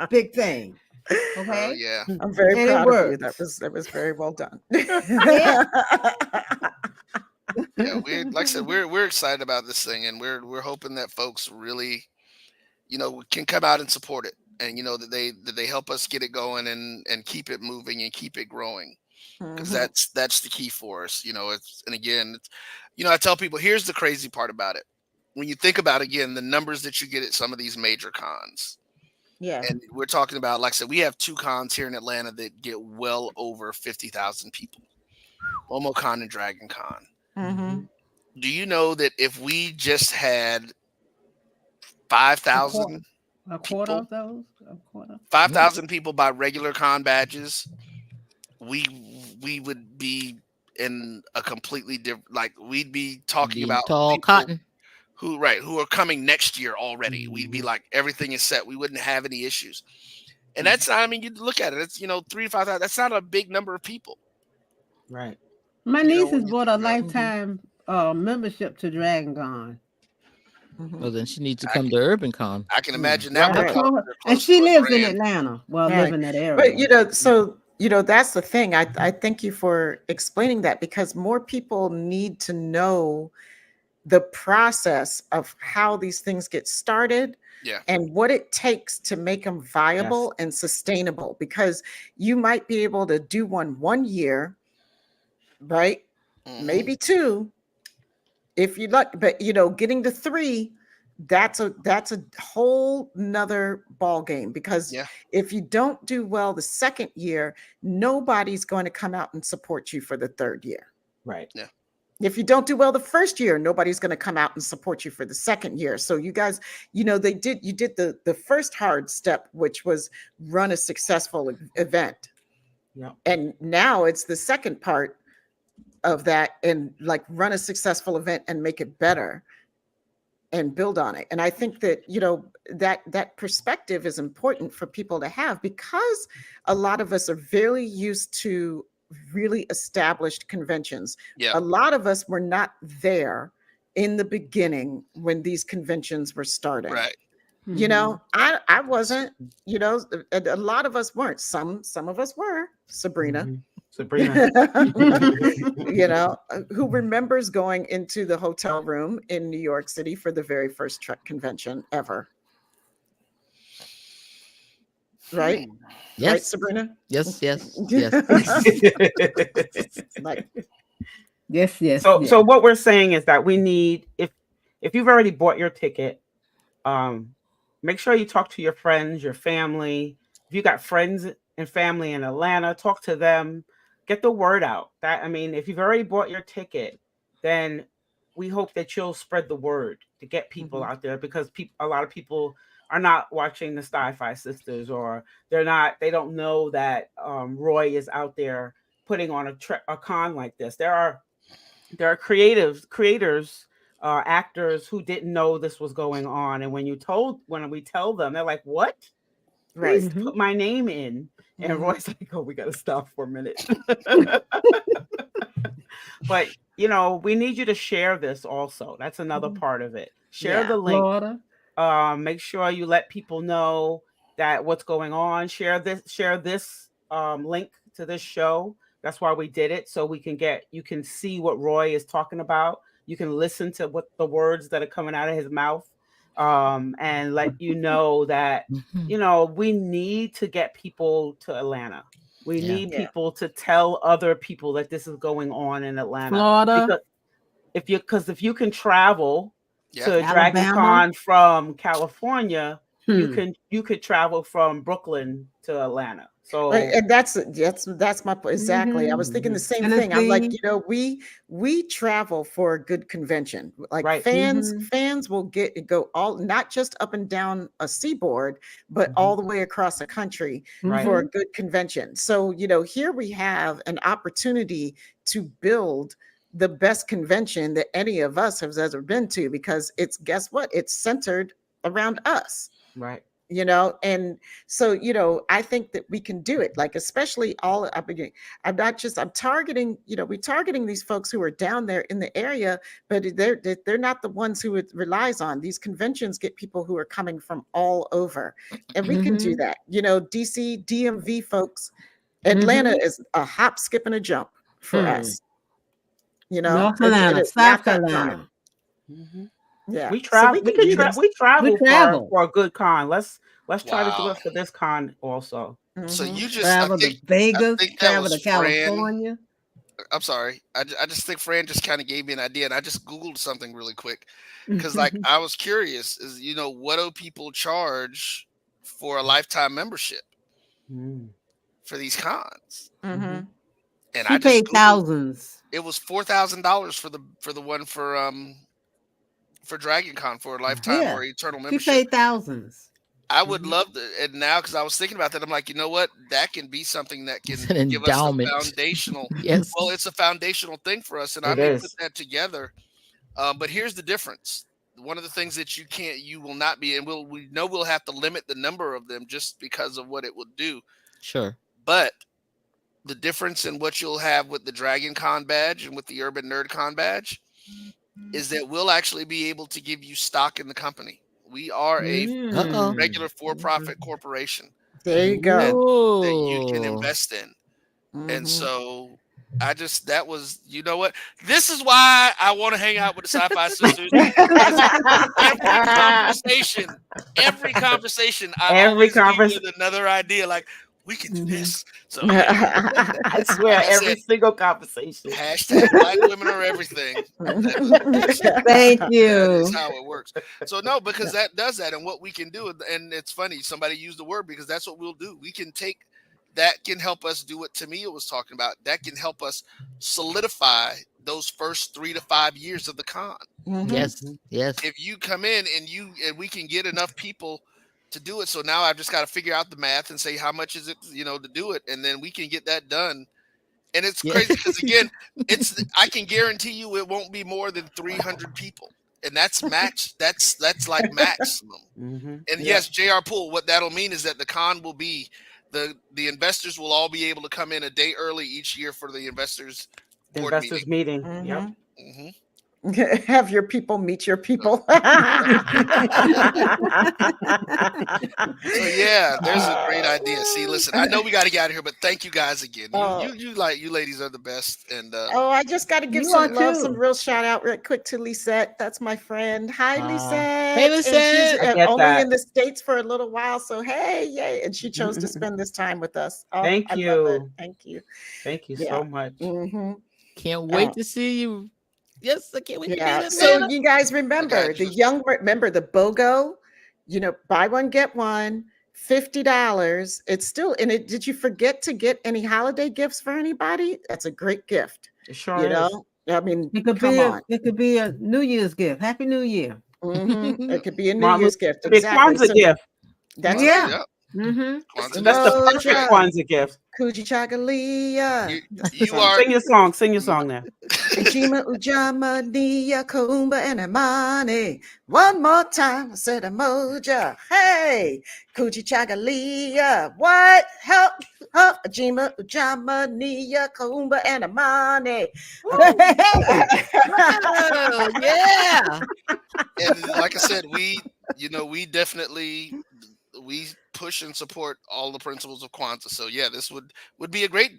Speaker 4: big thing.
Speaker 1: Oh
Speaker 4: Okay.
Speaker 1: yeah.
Speaker 3: I'm very
Speaker 4: And it
Speaker 3: proud of you. That
Speaker 4: worked.
Speaker 3: was very well done.
Speaker 4: Yeah.
Speaker 1: Yeah. We like I said, we're excited about this thing, and we're hoping that folks really, can come out and support it, and that they help us get it going and keep it moving and keep it growing, because
Speaker 3: Mhm.
Speaker 1: that's the key for us. It's and again, I tell people, here's the crazy part about it. When you think about again the numbers that you get at some of these major cons,
Speaker 3: Yeah.
Speaker 1: and we're talking about, like I said, we have two cons here in Atlanta that get well over 50,000 people, MomoCon and Dragon Con.
Speaker 3: Mhm.
Speaker 1: Do you know that if we just had
Speaker 4: A quarter,
Speaker 1: 5,000
Speaker 4: a quarter
Speaker 1: people,
Speaker 4: of those, a quarter.
Speaker 1: five
Speaker 6: Mm.
Speaker 1: thousand people buy regular con badges, we we would be in a completely different, like, we'd be talking
Speaker 6: Be
Speaker 1: about
Speaker 6: tall
Speaker 1: people
Speaker 6: cotton.
Speaker 1: who are coming next year already. We'd be
Speaker 5: Mhm.
Speaker 1: like, everything is set. We wouldn't have any issues. And
Speaker 5: Mhm.
Speaker 1: that's, I mean, you look at it, it's 3 to 5,000. That's not a big number of people.
Speaker 5: Right.
Speaker 4: My nieces
Speaker 1: When you
Speaker 4: bought
Speaker 1: think
Speaker 4: a
Speaker 1: about it.
Speaker 3: Mhm.
Speaker 4: lifetime membership to Dragon Con.
Speaker 6: Well,
Speaker 3: Mhm.
Speaker 6: then she needs to
Speaker 1: I
Speaker 6: come
Speaker 1: can
Speaker 6: to Urban Con.
Speaker 1: I can
Speaker 4: Yeah.
Speaker 1: imagine that
Speaker 4: I
Speaker 1: would
Speaker 5: Right.
Speaker 1: cost
Speaker 4: told her,
Speaker 1: her
Speaker 4: and
Speaker 1: close to
Speaker 4: she
Speaker 1: a
Speaker 4: lives in
Speaker 1: grand.
Speaker 4: Atlanta. Well, live
Speaker 3: Right.
Speaker 4: in that
Speaker 3: But
Speaker 4: area.
Speaker 3: that's the thing. I thank you for explaining that because more people need to know the process of how these things get started
Speaker 1: Yeah.
Speaker 3: and what it takes to make them
Speaker 5: Yes.
Speaker 3: viable and sustainable because you might be able to do one year, right?
Speaker 1: Hmm.
Speaker 3: Maybe two if you luck, but getting to three, that's a whole nother ball game because
Speaker 1: Yeah.
Speaker 3: if you don't do well the second year, nobody's going to come out and support you for the third year.
Speaker 5: Right.
Speaker 1: Yeah.
Speaker 3: If you don't do well the first year, nobody's going to come out and support you for the second year. So you guys, you did the first hard step, which was run a successful event.
Speaker 5: Yep.
Speaker 3: And now it's the second part of that and like run a successful event and make it better and build on it. And I think that that perspective is important for people to have because a lot of us are very used to really established conventions.
Speaker 1: Yeah.
Speaker 3: A lot of us were not there in the beginning when these conventions were starting.
Speaker 1: Right.
Speaker 4: Hmm.
Speaker 3: I wasn't, a lot of us weren't. Some of us were, Sabrina.
Speaker 5: Mhm. Sabrina.
Speaker 3: Who remembers going into the hotel room in New York City for the very first Trek convention ever, right?
Speaker 1: Hmm.
Speaker 3: Right,
Speaker 6: Yes,
Speaker 3: Sabrina?
Speaker 6: yes, yes, yes.
Speaker 3: Like,
Speaker 4: Yes, yes,
Speaker 5: So
Speaker 4: yes.
Speaker 5: what we're saying is that we need, if you've already bought your ticket, um make sure you talk to your friends, your family. If you got friends and family in Atlanta, talk to them, get the word out. That, I mean, if you've already bought your ticket, then we hope that you'll spread the word to get people
Speaker 3: mhm,
Speaker 5: out there because a lot of people are not watching the Sci-Fi Sisters, or they don't know that Roy is out there putting on a con like this. There are creators, actors who didn't know this was going on, and when we tell them, they're like, "What?
Speaker 3: Right.
Speaker 5: please
Speaker 4: Mhm.
Speaker 5: put my name in. And
Speaker 3: Mhm.
Speaker 5: Roy's like, oh, we got to stop for a minute. But, we need you to share this also. That's another
Speaker 4: Mhm.
Speaker 5: part of it. Share
Speaker 3: Yeah.
Speaker 5: the link.
Speaker 4: Florida.
Speaker 5: Make sure you let people know that what's going on. Share this link to this show. That's why we did it, so you can see what Roy is talking about. You can listen to what the words that are coming out of his mouth, and let you know that
Speaker 6: Mhm.
Speaker 5: we need to get people to Atlanta. We
Speaker 6: Yeah.
Speaker 5: need
Speaker 3: Yeah.
Speaker 5: people to tell other people that this is going on in Atlanta,
Speaker 4: Florida.
Speaker 5: because if you can travel
Speaker 1: Yeah.
Speaker 5: to Dragon
Speaker 4: Alabama.
Speaker 5: Con from California,
Speaker 4: Hmm.
Speaker 5: you could travel from Brooklyn to Atlanta.
Speaker 3: Right,
Speaker 5: So
Speaker 3: and that's my point exactly. I
Speaker 4: Mhm.
Speaker 3: was thinking the
Speaker 5: mhm,
Speaker 3: same thing. I'm like,
Speaker 4: Tennessee.
Speaker 3: we travel for a good convention. Like
Speaker 5: right.
Speaker 4: Mhm.
Speaker 3: fans will go all not just up and down a seaboard, but
Speaker 5: Mhm,
Speaker 3: all the way across the country
Speaker 5: right.
Speaker 3: for a
Speaker 4: Mhm.
Speaker 3: good convention. So, here we have an opportunity to build the best convention that any of us have ever been to because it's guess what? It's centered around us,
Speaker 5: Right.
Speaker 3: and so I think that we can do it, like especially all I'm not just I'm targeting, we're targeting these folks who are down there in the area, but they're not the ones who it relies on. These conventions get people who are coming from all over, and we can do
Speaker 4: Mhm.
Speaker 3: that. DC DMV folks, Atlanta
Speaker 4: Mhm.
Speaker 3: is a hop, skip, and a jump for
Speaker 4: Hmm.
Speaker 3: us.
Speaker 4: North
Speaker 3: It
Speaker 4: Carolina,
Speaker 3: is not
Speaker 4: South
Speaker 3: that far.
Speaker 4: Carolina.
Speaker 5: Mhm.
Speaker 3: Yeah,
Speaker 5: We
Speaker 3: so
Speaker 5: travel.
Speaker 3: we can do this.
Speaker 5: We
Speaker 4: We
Speaker 5: travel for
Speaker 4: travel.
Speaker 5: a good con. Let's try to do
Speaker 1: Wow.
Speaker 5: it for this con also.
Speaker 1: So
Speaker 3: Hmm.
Speaker 1: you just,
Speaker 4: Travel to
Speaker 1: I
Speaker 4: Vegas.
Speaker 1: think that
Speaker 4: Travel
Speaker 1: was
Speaker 4: to
Speaker 1: Fran.
Speaker 4: California.
Speaker 1: I'm sorry. I just think Fran just kind of gave me an idea, and I just Googled something really quick because, like,
Speaker 4: Mhm.
Speaker 1: I was curious. Is what do people charge for a lifetime membership
Speaker 5: Mm,
Speaker 1: for these cons?
Speaker 5: mhm,
Speaker 3: Hmm.
Speaker 1: And
Speaker 4: She
Speaker 1: I just
Speaker 4: paid
Speaker 1: Googled.
Speaker 4: thousands.
Speaker 1: It was $4,000 for the one for Dragon Con for a lifetime
Speaker 4: Yeah.
Speaker 1: or eternal
Speaker 4: She
Speaker 1: membership.
Speaker 4: paid thousands.
Speaker 1: I would
Speaker 5: mhm.
Speaker 1: love to, and now because I was thinking about that, I'm like, you know what? That can be something that
Speaker 6: It's
Speaker 1: can
Speaker 6: an
Speaker 1: give us the
Speaker 6: endowment.
Speaker 1: foundational.
Speaker 6: Yes.
Speaker 1: Well, it's a foundational thing for us, and I
Speaker 5: It
Speaker 1: may put
Speaker 5: is.
Speaker 1: that together. But here's the difference. One of the things that you will not be, and we know we'll have to limit the number of them just because of what it will do.
Speaker 6: Sure.
Speaker 1: But the difference in what you'll have with the Dragon Con badge and with the Urban Nerd Con badge is that we'll actually be able to give you stock in the company. We are a
Speaker 6: Uh-oh.
Speaker 4: Mm.
Speaker 1: regular for-profit corporation
Speaker 3: There you
Speaker 1: that
Speaker 3: go.
Speaker 1: you can
Speaker 6: Ooh.
Speaker 1: invest in. And
Speaker 3: Hmm.
Speaker 1: so that was, what? This is why I want to hang out with the Sci-Fi Sisters because every conversation, every conversation, I
Speaker 5: Every
Speaker 1: always leave
Speaker 5: conversation.
Speaker 1: with another idea like we can do
Speaker 4: Mhm.
Speaker 1: this. So yeah,
Speaker 5: I
Speaker 1: like
Speaker 5: swear,
Speaker 1: I
Speaker 5: every
Speaker 1: said,
Speaker 5: single conversation.
Speaker 1: hashtag Black women are everything.
Speaker 4: Thank
Speaker 1: That is
Speaker 4: you.
Speaker 1: how it works. So no, because that does that, and what we can do, and it's funny somebody used the word because that's what we'll do. We can take that can help us do what Tamia was talking about. That can help us solidify those first 3 to 5 years of the con.
Speaker 3: Hmm.
Speaker 6: Yes.
Speaker 5: Mhm,
Speaker 6: Yes.
Speaker 1: If you come in and we can get enough people to do it, so now I've just got to figure out the math and say how much is it, to do it, and then we can get that done. And it's
Speaker 6: Yeah.
Speaker 1: crazy because again, I can guarantee you it won't be more than 300 people, and that's max. That's like maximum.
Speaker 5: mhm.
Speaker 1: And
Speaker 3: Yeah.
Speaker 1: yes, JR Pool, what that'll mean is that the con will be the investors will all be able to come in a day early each year for the investors
Speaker 5: The
Speaker 1: board meeting.
Speaker 5: investors meeting. Yep.
Speaker 3: Hmm.
Speaker 1: Hmm.
Speaker 3: Have your people meet your
Speaker 1: So,
Speaker 3: people.
Speaker 1: so yeah, there's a great idea. See, listen, I know we got to get out of here, but thank you guys again.
Speaker 3: Oh,
Speaker 1: You ladies are the best, and
Speaker 3: I just got to give
Speaker 4: You are
Speaker 3: some love, some
Speaker 4: too.
Speaker 3: real shout out real quick to Lisette. That's my friend. Hi,
Speaker 6: Hey,
Speaker 3: Lisette. And she's
Speaker 6: Lisette.
Speaker 5: I get
Speaker 3: only
Speaker 5: that.
Speaker 3: in the States for a little while. So, hey, yay. And she chose to spend this time with us. Oh,
Speaker 5: Thank
Speaker 3: I love it.
Speaker 5: you.
Speaker 3: Thank you.
Speaker 5: Thank you
Speaker 3: Yeah.
Speaker 5: so much.
Speaker 3: Hmm.
Speaker 6: Can't wait to see you. Yes, I can't wait to be in
Speaker 3: Yeah. So
Speaker 6: Atlanta.
Speaker 3: you guys
Speaker 1: I
Speaker 3: remember
Speaker 1: got
Speaker 3: the
Speaker 1: you.
Speaker 3: remember the BOGO, buy one, get one, $50. It's still in it. Did you forget to get any holiday gifts for anybody? That's a great gift.
Speaker 5: It sure is.
Speaker 3: I mean,
Speaker 4: It could
Speaker 3: come
Speaker 4: be a
Speaker 3: on.
Speaker 4: it could be a New Year's gift. Happy New Year.
Speaker 3: It could be a New
Speaker 5: Martin,
Speaker 3: Year's gift.
Speaker 5: it'd be a
Speaker 3: Exactly.
Speaker 5: Kwanzaa
Speaker 3: So
Speaker 5: gift.
Speaker 3: that's
Speaker 1: Kwanzaa,
Speaker 3: right.
Speaker 4: Yeah.
Speaker 1: yep.
Speaker 4: Mm-hmm.
Speaker 1: Kwanzaa
Speaker 5: That's the
Speaker 1: gift.
Speaker 3: Oh,
Speaker 5: perfect
Speaker 1: Okay.
Speaker 3: yeah.
Speaker 5: Kwanzaa gift.
Speaker 3: Coochie Chagalia.
Speaker 1: You
Speaker 3: That's the
Speaker 1: you
Speaker 3: song.
Speaker 1: are
Speaker 5: Sing your song. Sing your song now.
Speaker 3: Ujima Ujama Nia Kumba and Amani. One more time, I said Emoja. Hey, Coochie Chagalia. What? Help. Huh? Ujima Ujama Nia Kumba and Amani.
Speaker 6: Woo! Oh, yeah.
Speaker 1: and like I said, we definitely we push and support all the principles of Kwanzaa. So yeah, this would be a great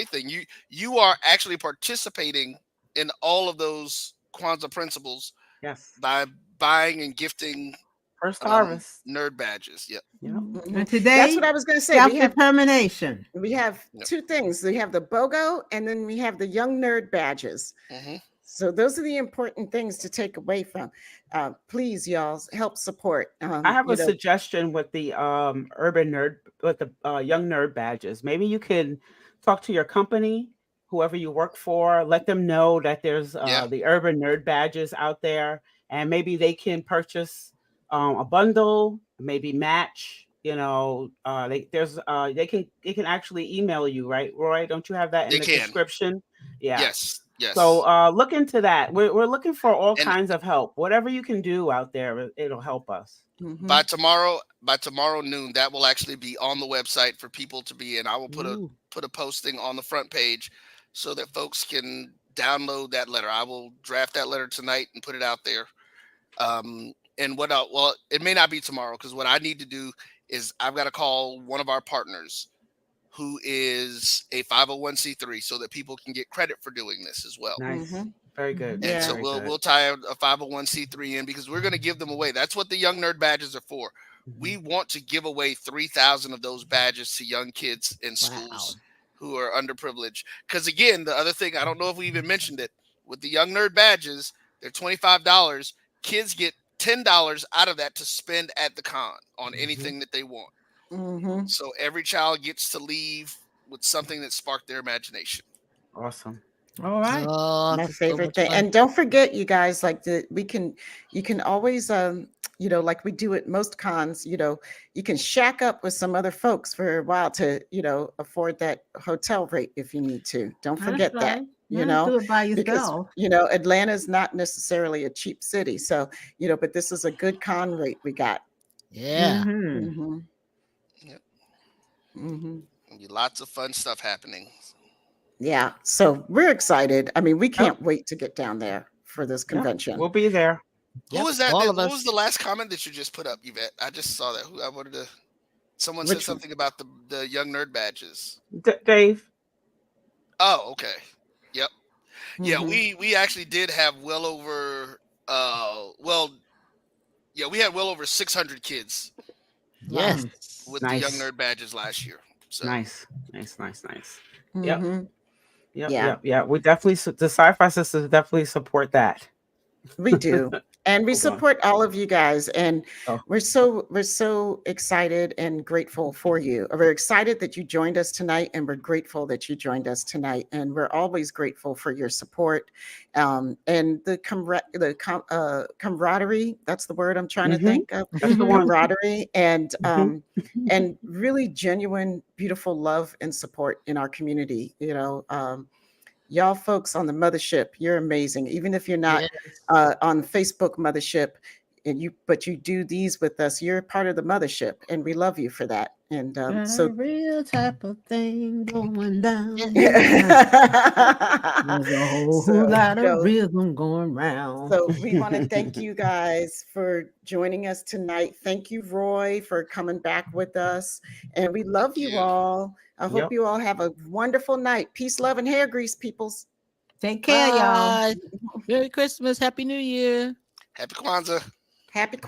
Speaker 1: thing. You are actually participating in all of those Kwanzaa principles
Speaker 5: Yes.
Speaker 1: by buying and gifting
Speaker 5: First harvest.
Speaker 1: nerd badges. Yep.
Speaker 5: Yep.
Speaker 3: Mhm.
Speaker 4: And
Speaker 3: That's
Speaker 4: today,
Speaker 3: what I was going to say.
Speaker 4: self-determination.
Speaker 3: We have
Speaker 1: Yep.
Speaker 3: two things. We have the BOGO and then we have the Young Nerd badges.
Speaker 1: hmm
Speaker 3: So those are the important things to take away from. Please, y'all, help support.
Speaker 5: I have a suggestion with the young nerd badges. Maybe you can talk to your company, whoever you work for, let them know that there's
Speaker 1: Yeah.
Speaker 5: the urban nerd badges out there, and maybe they can purchase a bundle, maybe match. They can actually email you, right, Roy? Don't you have that in
Speaker 1: They
Speaker 5: the
Speaker 1: can.
Speaker 5: description? Yeah.
Speaker 1: Yes.
Speaker 5: So
Speaker 1: Yes.
Speaker 5: look into that. We're looking for all
Speaker 1: And
Speaker 5: kinds of help. Whatever you can do out there, it'll help us.
Speaker 3: Mhm.
Speaker 1: by tomorrow noon, that will actually be on the website for people to be in. I will
Speaker 5: Ooh,
Speaker 1: put a posting on the front page so that folks can download that letter. I will draft that letter tonight and put it out there. And well, it may not be tomorrow because what I need to do is I've got to call one of our partners who is a 501(c)(3) so that people can get credit for doing this as well.
Speaker 5: nice.
Speaker 3: Mhm.
Speaker 5: Very
Speaker 4: Mhm.
Speaker 5: good.
Speaker 1: And
Speaker 3: Yeah.
Speaker 1: so
Speaker 5: Very
Speaker 1: we'll
Speaker 5: good.
Speaker 1: we'll tie a 501(c)(3) in because we're going to give them away. That's what the young nerd badges are for.
Speaker 5: Mhm.
Speaker 1: We want to give away 3,000 of those badges to young kids in
Speaker 6: Wow.
Speaker 1: schools who are underprivileged. Because again, the other thing, I don't know if we even mentioned it, with the young nerd badges, they're $25. Kids get $10 out of that to spend at the con on
Speaker 5: Mhm.
Speaker 1: anything that they want.
Speaker 3: Mhm.
Speaker 1: So every child gets to leave with something that sparked their imagination.
Speaker 5: Awesome.
Speaker 4: All right.
Speaker 6: Oh,
Speaker 3: My
Speaker 6: this is so
Speaker 3: favorite
Speaker 6: much
Speaker 3: thing.
Speaker 6: fun.
Speaker 3: And don't forget, you guys, like you can always like we do at most cons, you can shack up with some other folks for a while to, afford that hotel rate if you need to. Don't
Speaker 4: That's
Speaker 3: forget that,
Speaker 4: right. Don't do it by
Speaker 3: because
Speaker 4: yourself.
Speaker 3: Atlanta is not necessarily a cheap city. So, but this is a good con rate we got.
Speaker 6: Yeah.
Speaker 4: Mm-hmm.
Speaker 3: Mm-hmm.
Speaker 1: Yep.
Speaker 3: Mm-hmm.
Speaker 1: Lots of fun stuff happening.
Speaker 3: Yeah. So we're excited. I mean, we
Speaker 5: Yep.
Speaker 3: can't wait to get down there for this
Speaker 5: Yep.
Speaker 3: convention.
Speaker 5: We'll be there.
Speaker 1: Who
Speaker 6: Yep.
Speaker 1: was that?
Speaker 6: All of
Speaker 1: What was the
Speaker 6: us.
Speaker 1: last comment that you just put up, Yvette? I just saw that. Who I wanted to. Someone said
Speaker 3: Which one?
Speaker 1: something about the young nerd badges.
Speaker 5: Dave.
Speaker 1: Oh, okay. Yep. Yeah,
Speaker 3: Mm-hmm.
Speaker 1: we actually did have well over. Well, yeah, we had well over 600 kids
Speaker 6: Yes.
Speaker 4: Wow.
Speaker 1: with the young
Speaker 5: Nice.
Speaker 1: nerd badges last year. So
Speaker 5: Nice. Nice. Nice. Nice. Yep.
Speaker 3: Mm-hmm.
Speaker 5: Yep.
Speaker 3: Yeah.
Speaker 5: Yep. Yeah. We definitely the sci-fi sisters definitely support that.
Speaker 3: We do. And we
Speaker 5: Hold on.
Speaker 3: support all of you guys. And
Speaker 5: Oh,
Speaker 3: we're so excited and grateful for you. We're excited that you joined us tonight, and we're grateful that you joined us tonight. And we're always grateful for your support, and the camaraderie. That's the word I'm trying to
Speaker 5: mm-hmm.
Speaker 3: think of.
Speaker 5: That's the one.
Speaker 3: Camaraderie
Speaker 5: Mm-hmm.
Speaker 3: and really genuine, beautiful love and support in our community. Y'all folks on the mothership, you're amazing. Even if you're not
Speaker 6: Yes.
Speaker 3: on Facebook mothership, but you do these with us, you're part of the mothership, and we love you for that. And
Speaker 4: Got a
Speaker 3: so
Speaker 4: real type of thing going
Speaker 6: Yeah.
Speaker 4: down here. There's a whole
Speaker 3: so
Speaker 4: lot of rhythm going round.
Speaker 3: so we want to thank you guys for joining us tonight. Thank you, Roy, for coming back with us. And we love
Speaker 1: thank
Speaker 3: you
Speaker 1: you.
Speaker 3: all. I hope
Speaker 5: Yep.
Speaker 3: you all have a wonderful night. Peace, love, and hair grease, peoples.
Speaker 4: Take care, y'all.
Speaker 6: Bye. Merry Christmas. Happy New Year.
Speaker 1: Happy Kwanzaa.
Speaker 3: Happy